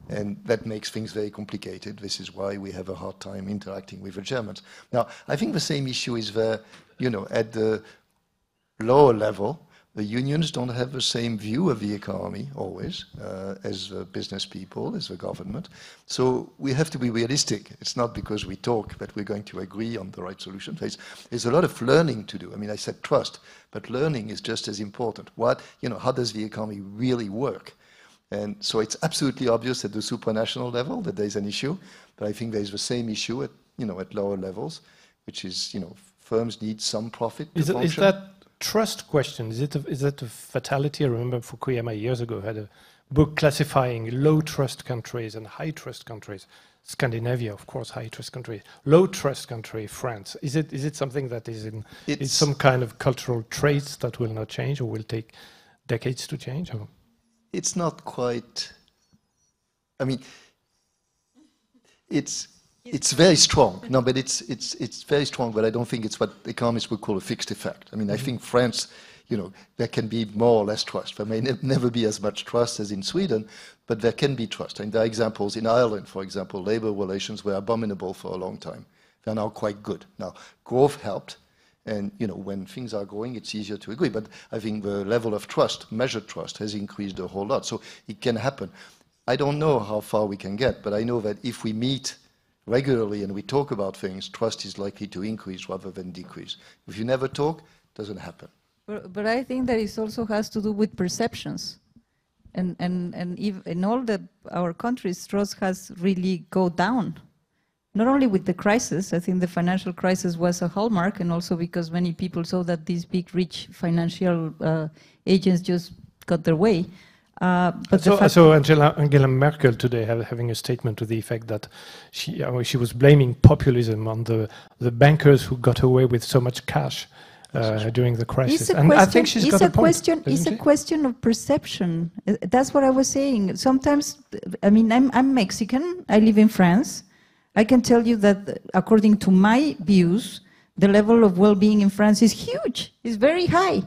and that makes things very complicated. This is why we have a hard time interacting with the Germans. Now, I think the same issue is there, at the lower level. The unions don't have the same view of the economy always as the business people, as the government. So we have to be realistic. It's not because we talk that we're going to agree on the right solution. There's a lot of learning to do. I mean, I said trust, but learning is just as important. How does the economy really work? And so it's absolutely obvious at the supranational level that there's an issue, but I think there's the same issue at lower levels, which is, firms need some profit to function. Is that trust question, is that a fatality? I remember Fukuyama years ago had a book classifying low trust countries and high trust countries. Scandinavia, of course, high trust country. Low trust country, France. Is it something that is some kind of cultural traits that will not change or will take decades to change? Or? It's not quite. I mean, it's very strong. No, but it's very strong, but I don't think it's what economists would call a fixed effect. I mean, I think France, there can be more or less trust. There may never be as much trust as in Sweden, but there can be trust. And there are examples in Ireland, for example, labor relations were abominable for a long time. They're now quite good. Now, growth helped, And when things are growing, it's easier to agree. But I think the level of trust, measured trust, has increased a whole lot. So it can happen. I don't know how far we can get, but I know that if we meet regularly and we talk about things, trust is likely to increase rather than decrease. If you never talk, it doesn't happen. But I think that it also has to do with perceptions. And in all our countries, trust has really gone down. Not only with the crisis, I think the financial crisis was a hallmark, and also because many people saw that these big, rich financial agents just got their way. So Angela Merkel today having a statement to the effect that she was blaming populism on the bankers who got away with so much cash during the crisis. And I think she's got a point. It's a question of perception. That's what I was saying. Sometimes, I mean, I'm Mexican. I live in France. I can tell you that according to my views, the level of well-being in France is huge. It's very high.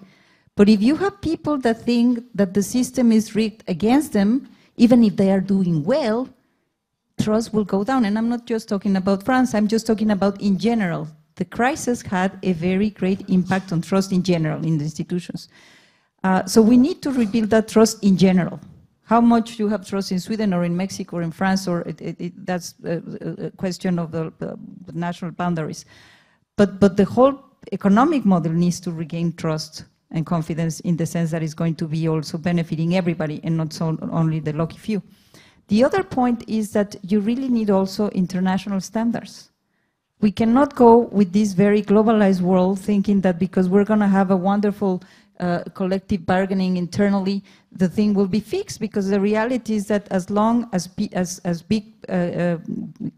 But if you have people that think that the system is rigged against them, even if they are doing well, trust will go down. And I'm not just talking about France, I'm just talking about in general. The crisis had a very great impact on trust in general in the institutions. So we need to rebuild that trust in general. How much you have trust in Sweden or in Mexico or in France, or that's a question of the national boundaries. But the whole economic model needs to regain trust and confidence in the sense that it's going to be also benefiting everybody and not only the lucky few. The other point is that you really need also international standards. We cannot go with this very globalized world thinking that because we're going to have a wonderful collective bargaining internally, the thing will be fixed, because the reality is that as long as big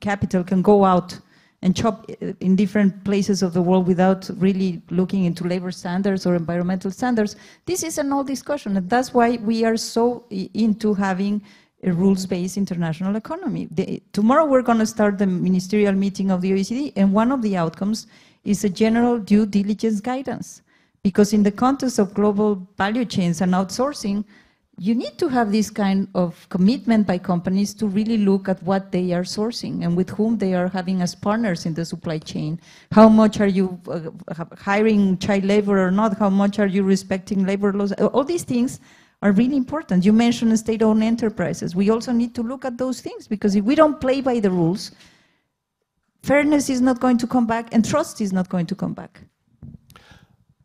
capital can go out and shop in different places of the world without really looking into labor standards or environmental standards, this is an old discussion, and that's why we are so into having a rules-based international economy. Tomorrow we're going to start the ministerial meeting of the OECD, and one of the outcomes is a general due diligence guidance. Because in the context of global value chains and outsourcing, you need to have this kind of commitment by companies to really look at what they are sourcing and with whom they are having as partners in the supply chain. How much are you hiring child labor or not? How much are you respecting labor laws? All these things are really important. You mentioned state-owned enterprises. We also need to look at those things, because if we don't play by the rules, fairness is not going to come back and trust is not going to come back.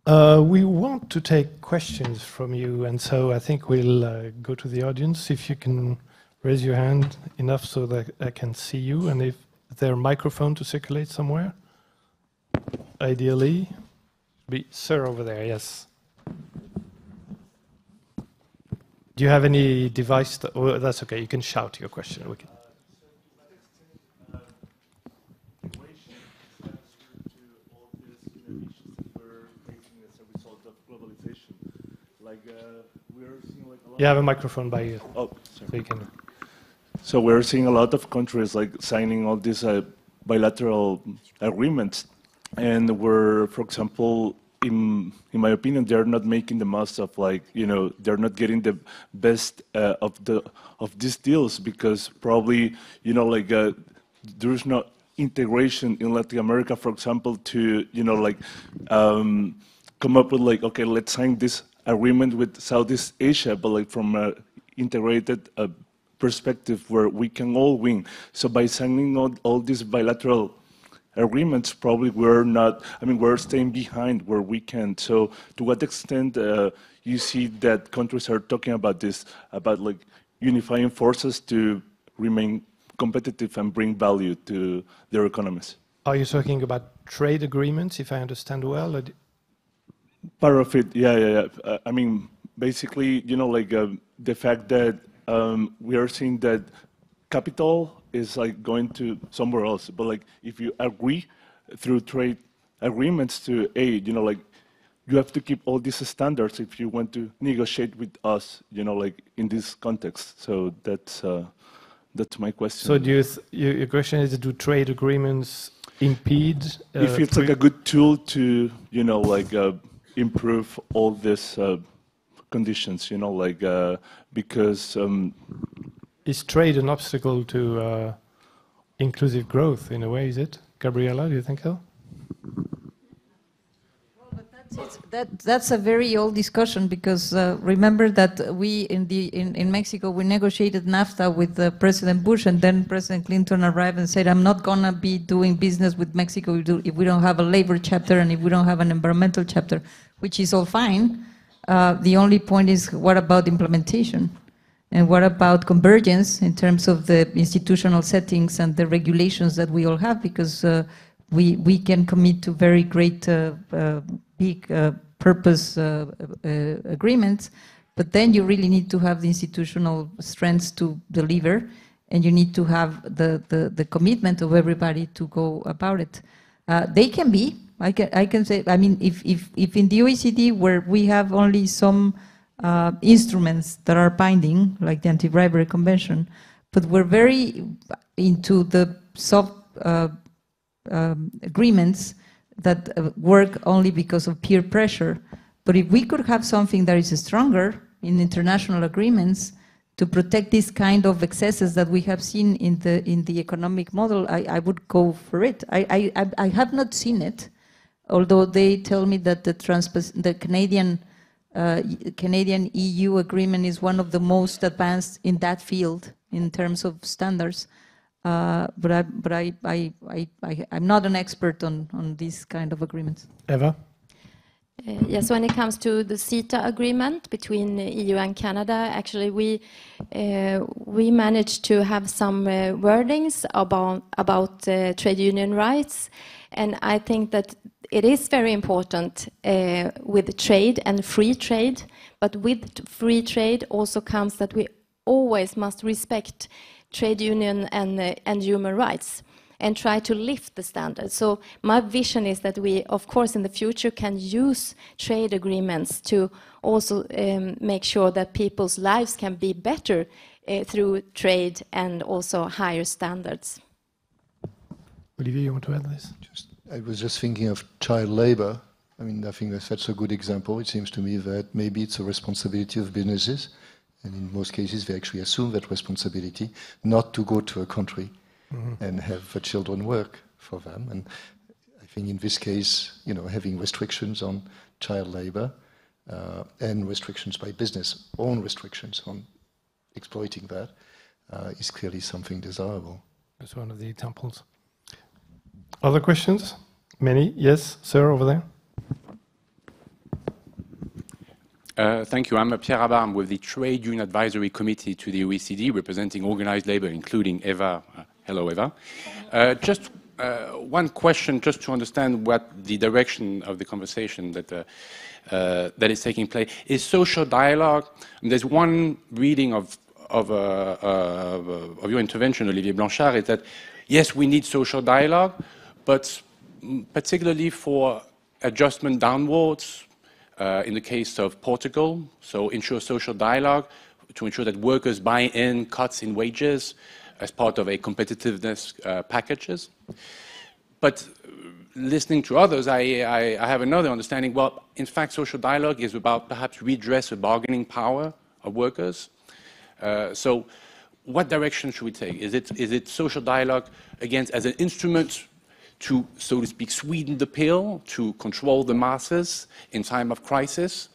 We want to take questions from you, and so I think we'll go to the audience. If you can raise your hand enough so that I can see you, and if there a microphone to circulate somewhere, ideally. Sir, over there, yes. Do you have any device? Oh, that's okay, you can shout your question. We can. You have a microphone by you. Oh, sorry. So you can. So we're seeing a lot of countries like signing all these bilateral agreements, and we're, for example, in my opinion, they're not making the most of, like, they're not getting the best of these deals, because probably there's no integration in Latin America, for example, to come up with like, okay, let's sign this agreement with Southeast Asia, but like from an integrated perspective where we can all win. So by signing all these bilateral agreements, probably we're staying behind where we can. So to what extent you see that countries are talking about this, about like unifying forces to remain competitive and bring value to their economies? Are you talking about trade agreements, if I understand well? Or part of it, yeah. I mean, basically, the fact that we are seeing that capital is like going to somewhere else. But like, if you agree through trade agreements to aid, you have to keep all these standards if you want to negotiate with us, in this context. So that's my question. So your question is, do trade agreements impede? If it's like a good tool to, improve all these conditions, because... Is trade an obstacle to inclusive growth in a way, is it? Gabriela, do you think so? That's a very old discussion, because remember that we in Mexico we negotiated NAFTA with President Bush, and then President Clinton arrived and said, "I'm not gonna be doing business with Mexico if we don't have a labor chapter and if we don't have an environmental chapter," which is all fine. The only point is, what about implementation? And what about convergence in terms of the institutional settings and the regulations that we all have? Because we can commit to very great big purpose agreements, but then you really need to have the institutional strengths to deliver, and you need to have the commitment of everybody to go about it. They can be, I can say, I mean, if in the OECD, where we have only some instruments that are binding, like the Anti-Bribery Convention, but we're very into the soft agreements that work only because of peer pressure. But if we could have something that is stronger in international agreements to protect this kind of excesses that we have seen in the economic model, I would go for it. I have not seen it, although they tell me that the Canadian EU agreement is one of the most advanced in that field in terms of standards. But I'm not an expert on these kind of agreements. Eva? Yes, when it comes to the CETA agreement between EU and Canada, actually we managed to have some wordings about trade union rights, and I think that it is very important with trade and free trade, but with free trade also comes that we always must respect trade union and human rights and try to lift the standards. So my vision is that we, of course, in the future can use trade agreements to also make sure that people's lives can be better through trade and also higher standards. Olivier, you want to add this? I was just thinking of child labor. I mean, I think that's a good example. It seems to me that maybe it's a responsibility of businesses, and in most cases they actually assume that responsibility, not to go to a country and have the children work for them. And I think in this case, you know, having restrictions on child labor and restrictions by business, own restrictions on exploiting that is clearly something desirable. That's one of the examples. Other questions? Many? Yes, sir, over there. Thank you. I'm Pierre Abar. I'm with the Trade Union Advisory Committee to the OECD, representing organized labor, including Eva. Hello, Eva. Just one question, just to understand what the direction of the conversation that is taking place. Is social dialogue? There's one reading of your intervention, Olivier Blanchard, is that yes, we need social dialogue, but particularly for adjustment downwards. In the case of Portugal, so ensure social dialogue to ensure that workers buy in cuts in wages as part of a competitiveness packages. But listening to others, I have another understanding. Well, in fact, social dialogue is about perhaps redress the bargaining power of workers. So what direction should we take? Is it social dialogue, again, as an instrument to, so to speak, sweeten the pill, to control the masses in time of crisis?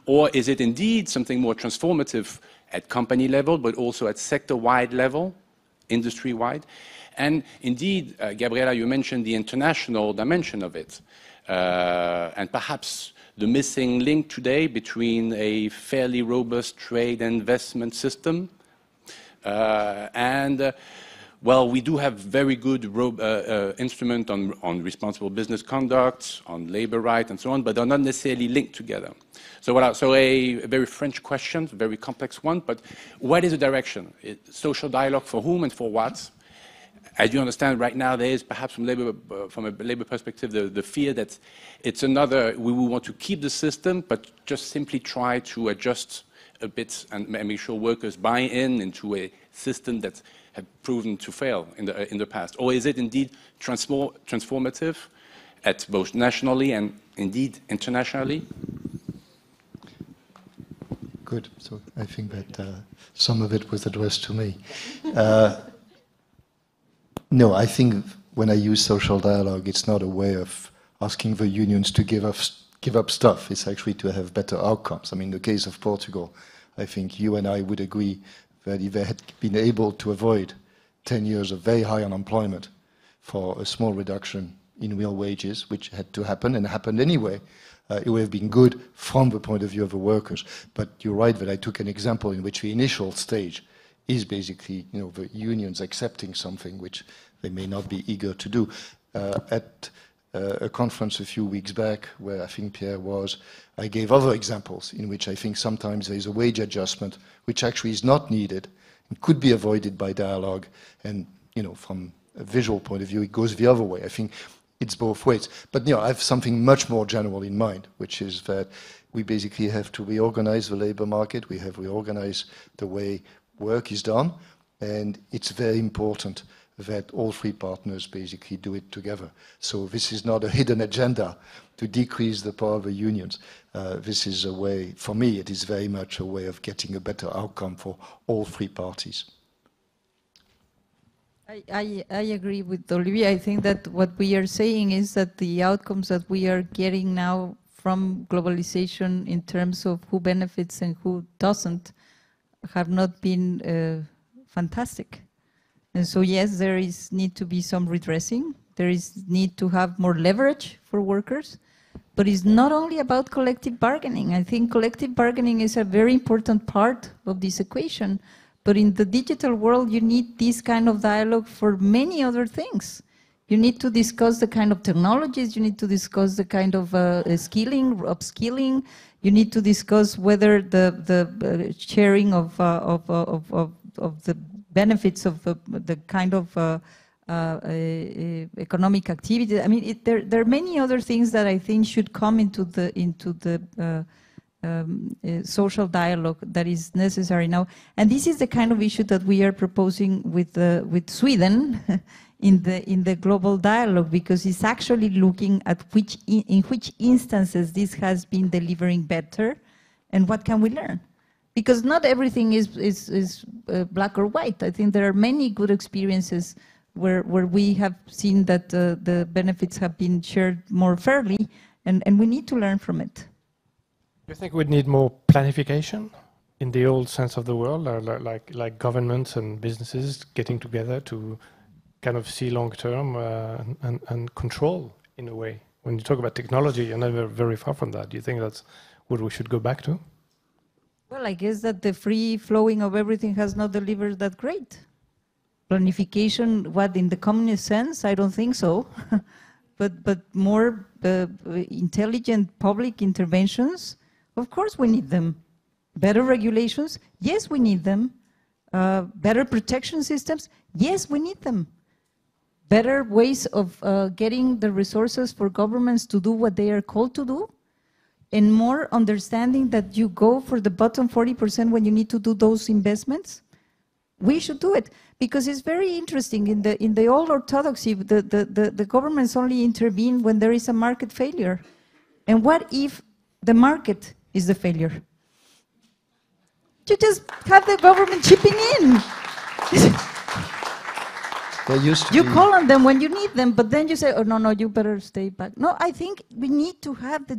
Or is it indeed something more transformative at company level, but also at sector-wide level, industry-wide? And indeed, Gabriela, you mentioned the international dimension of it, and perhaps the missing link today between a fairly robust trade and investment system well, we do have very good instruments on responsible business conduct, on labor rights, and so on, but they're not necessarily linked together. So, a very French question, very complex one, but what is the direction? Social dialogue for whom and for what? As you understand, right now there is perhaps from a labor perspective the fear that it's another, we will want to keep the system, but just simply try to adjust a bit and make sure workers buy into a system that had proven to fail in the past? Or is it indeed transformative at both nationally and indeed internationally? Good. So I think that some of it was addressed to me. No, I think when I use social dialogue, it's not a way of asking the unions to give give up stuff. It's actually to have better outcomes. I mean, in the case of Portugal, I think you and I would agree that if they had been able to avoid 10 years of very high unemployment for a small reduction in real wages, which had to happen and happened anyway, it would have been good from the point of view of the workers. But you're right that I took an example in which the initial stage is basically, you know, the unions accepting something which they may not be eager to do. At a conference a few weeks back, where I think Pierre was, I gave other examples in which I think sometimes there is a wage adjustment which actually is not needed and could be avoided by dialogue. And, you know, from a visual point of view, it goes the other way. I think it's both ways. But, you know, I have something much more general in mind, which is that we basically have to reorganize the labor market. We have to reorganize the way work is done. And it's very important that all three partners basically do it together. So this is not a hidden agenda to decrease the power of the unions. This is a way, for me, it is very much a way of getting a better outcome for all three parties. I agree with Olivier. I think that what we are saying is that the outcomes that we are getting now from globalization in terms of who benefits and who doesn't have not been fantastic. And so yes, there is need to be some redressing. There is need to have more leverage for workers. But it's not only about collective bargaining. I think collective bargaining is a very important part of this equation. But in the digital world, you need this kind of dialogue for many other things. You need to discuss the kind of technologies, you need to discuss the kind of skilling, upskilling, you need to discuss whether the sharing of the benefits of the kind of economic activity. I mean, there are many other things that I think should come into the social dialogue that is necessary now. And this is the kind of issue that we are proposing with Sweden in the global dialogue, because it's actually looking at in which instances this has been delivering better and what can we learn. Because not everything is black or white. I think there are many good experiences where we have seen that the benefits have been shared more fairly, and we need to learn from it. Do you think we'd need more planification in the old sense of the world, like governments and businesses getting together to kind of see long term and control in a way? When you talk about technology, you're never very far from that. Do you think that's what we should go back to? Well, I guess that the free flowing of everything has not delivered that great. Planification, what, in the communist sense? I don't think so. but more intelligent public interventions, of course we need them. Better regulations, yes, we need them. Better protection systems, yes, we need them. Better ways of getting the resources for governments to do what they are called to do. And more understanding that you go for the bottom 40% when you need to do those investments. We should do it, because it's very interesting. In the old orthodoxy, the governments only intervene when there is a market failure. And what if the market is the failure? You just have the government chipping in. You call on them when you need them, but then you say, oh, no, you better stay back. No, I think we need to have the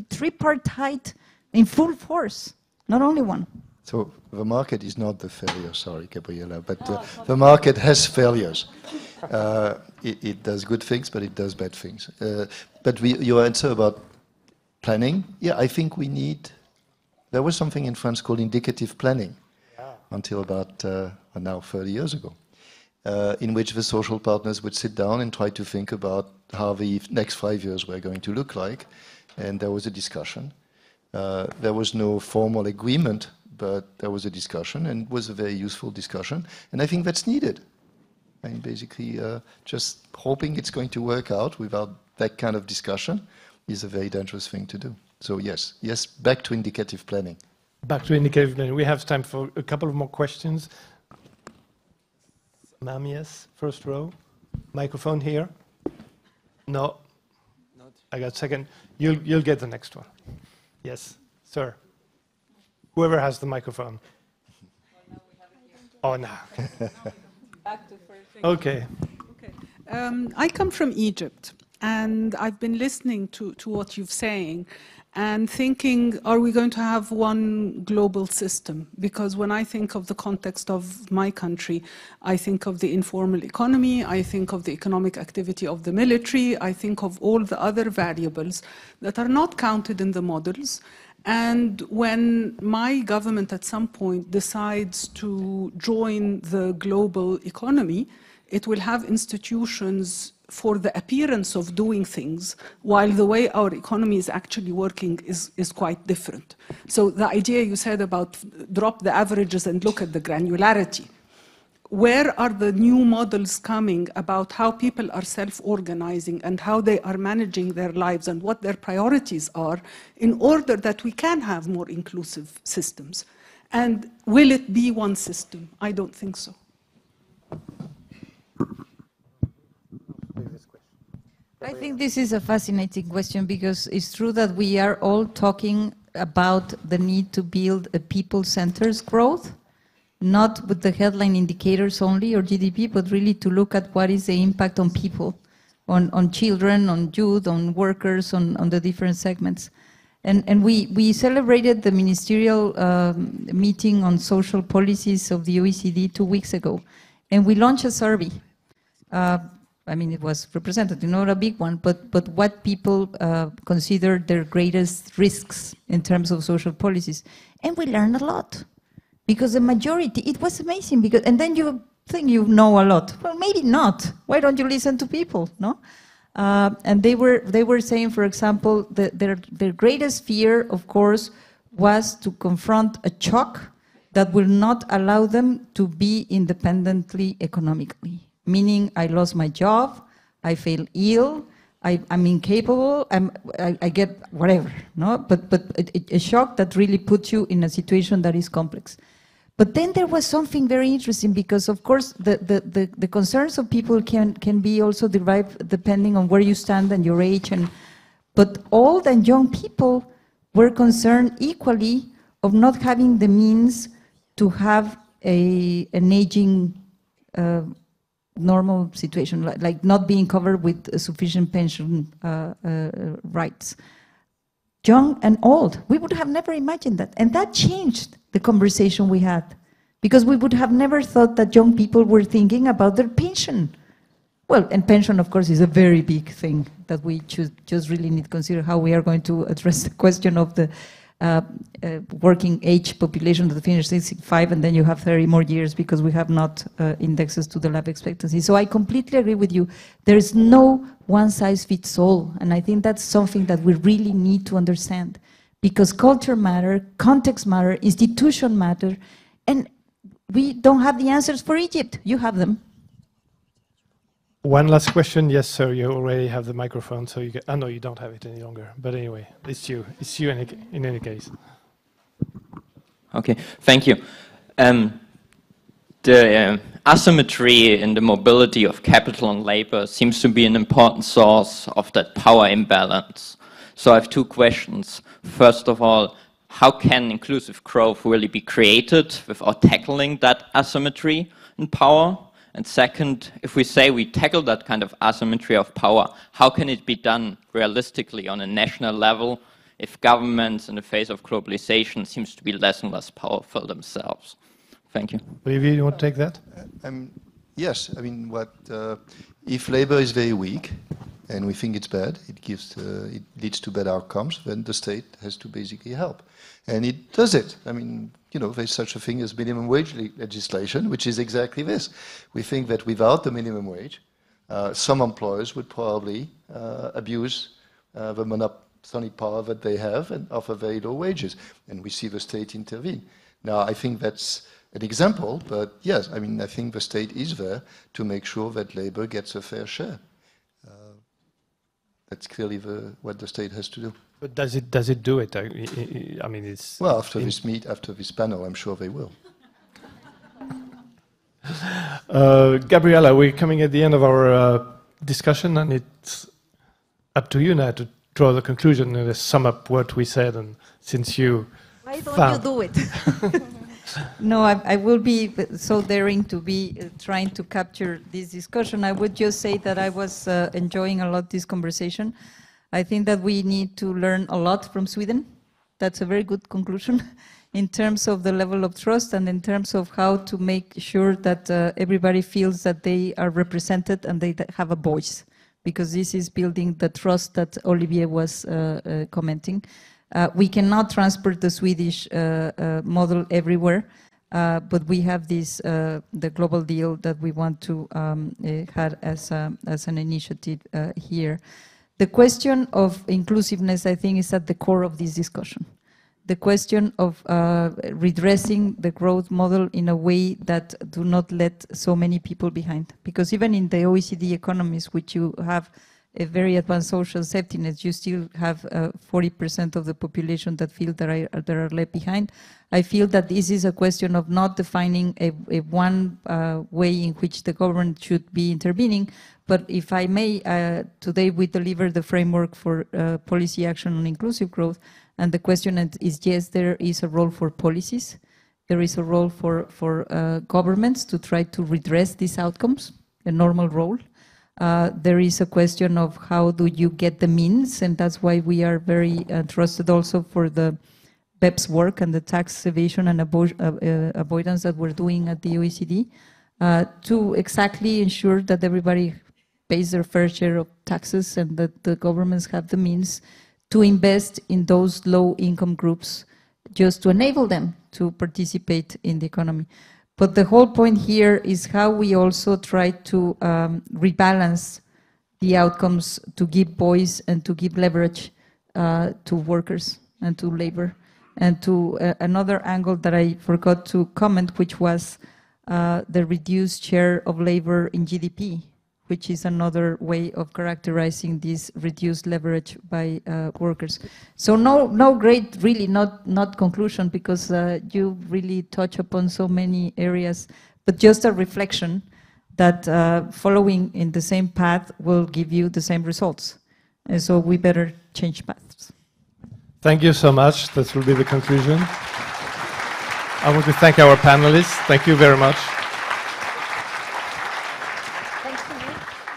tripartite in full force, not only one. So the market is not the failure, sorry, Gabriela, but the market has failures. It does good things, but it does bad things. But your answer about planning, yeah, I think we need, there was something in France called indicative planning until about now 30 years ago. In which the social partners would sit down and try to think about how the next 5 years were going to look like. And there was a discussion. There was no formal agreement, but there was a discussion, and it was a very useful discussion. And I think that's needed. And basically, just hoping it's going to work out without that kind of discussion is a very dangerous thing to do. So yes, back to indicative planning. Back to indicative planning. We have time for a couple of more questions. Ma'am, yes, first row. Microphone here. No, I got second. You'll get the next one. Yes, sir. Whoever has the microphone. Oh, no. Back to first. Okay. I come from Egypt, And I've been listening to what you're saying and thinking, are we going to have one global system? Because when I think of the context of my country, I think of the informal economy, I think of the economic activity of the military, I think of all the other variables that are not counted in the models. And when my government at some point decides to join the global economy, it will have institutions for the appearance of doing things, while the way our economy is actually working is quite different. So the idea you said about drop the averages and look at the granularity, where are the new models coming about how people are self-organizing and how they are managing their lives and what their priorities are in order that we can have more inclusive systems? And will it be one system? I don't think so. I think this is a fascinating question because it's true that we are all talking about the need to build a people-centered growth, not with the headline indicators only or GDP, but really to look at what is the impact on people, on children, on youth, on workers, on the different segments. And we celebrated the ministerial meeting on social policies of the OECD 2 weeks ago, and we launched a survey. I mean, it was representative, not a big one, but what people consider their greatest risks in terms of social policies. And we learned a lot, because the majority, it was amazing, because, and then you think you know a lot. Well, maybe not. Why don't you listen to people, no? And they were saying, for example, that their greatest fear, of course, was to confront a shock that will not allow them to be independently economically. Meaning, I lost my job, I feel ill, I'm incapable, I get whatever, no? But a shock that really puts you in a situation that is complex. But then there was something very interesting, because of course the concerns of people can be also derived depending on where you stand and your age, but old and young people were concerned equally of not having the means to have an aging normal situation, like not being covered with sufficient pension rights. Young and old, we would have never imagined that. And that changed the conversation we had, because we would have never thought that young people were thinking about their pension. Well, and pension, of course, is a very big thing that we just really need to consider how we are going to address the question of the working age population that finished 65, and then you have 30 more years because we have not indexes to the life expectancy. So I completely agree with you. There is no one size fits all, and I think that's something that we really need to understand, because culture matter, context matter, institution matter, and we don't have the answers for Egypt. You have them. One last question. Yes, sir, you already have the microphone, so you get, no, you don't have it any longer. But anyway, it's you in any case. Okay, thank you. The asymmetry in the mobility of capital and labor seems to be an important source of that power imbalance. So I have two questions. First of all, how can inclusive growth really be created without tackling that asymmetry in power? And second, if we say we tackle that kind of asymmetry of power, how can it be done realistically on a national level if governments in the face of globalization seems to be less and less powerful themselves? Thank you. Olivier, you want to take that? Yes, I mean, if labor is very weak, and we think it's bad, it leads to bad outcomes, then the state has to basically help. And it does it. I mean, you know, there's such a thing as minimum wage legislation, which is exactly this. We think that without the minimum wage, some employers would probably abuse the monopoly power that they have and offer very low wages. And we see the state intervene. Now, I think that's an example, but yes, I mean, I think the state is there to make sure that labor gets a fair share. That's clearly what the state has to do. But does it do it? I mean, it's... Well, after this panel, I'm sure they will. Gabriella, we're coming at the end of our discussion, and it's up to you now to draw the conclusion and sum up what we said. And since you... Why don't you do it? No, I will be so daring to be trying to capture this discussion. I would just say that I was enjoying a lot this conversation. I think that we need to learn a lot from Sweden. That's a very good conclusion in terms of the level of trust and in terms of how to make sure that everybody feels that they are represented and they have a voice, because this is building the trust that Olivier was commenting. We cannot transport the Swedish model everywhere, but we have this, the global deal that we want to have as an initiative here. The question of inclusiveness, I think, is at the core of this discussion. The question of redressing the growth model in a way that do not let so many people behind. Because even in the OECD economies, which you have a very advanced social safety net, you still have 40% of the population that feel that are left behind. I feel that this is a question of not defining a one way in which the government should be intervening, but if I may, today we deliver the framework for policy action on inclusive growth, and the question is, yes, there is a role for policies, there is a role for governments to try to redress these outcomes, a normal role. There is a question of how do you get the means, and that's why we are very trusted also for the BEPS work and the tax evasion and avoidance that we're doing at the OECD to exactly ensure that everybody pays their fair share of taxes and that the governments have the means to invest in those low-income groups just to enable them to participate in the economy. But the whole point here is how we also try to rebalance the outcomes to give voice and to give leverage to workers and to labor. And to another angle that I forgot to comment, which was the reduced share of labor in GDP, which is another way of characterizing this reduced leverage by workers. So no great, really not conclusion, because you really touch upon so many areas, but just a reflection that following in the same path will give you the same results. And so we better change paths. Thank you so much. That will be the conclusion. I want to thank our panelists. Thank you very much.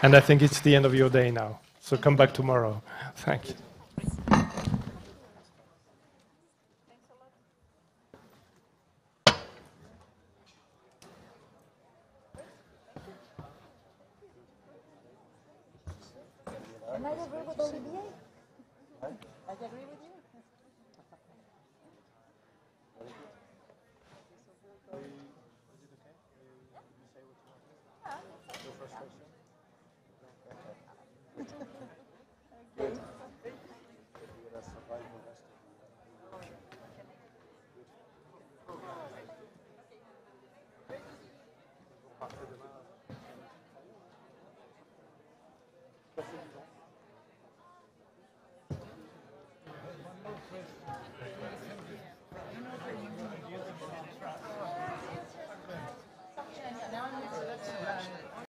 And I think it's the end of your day now. So come back tomorrow. Thank you. And I agree with Olivier. I agree with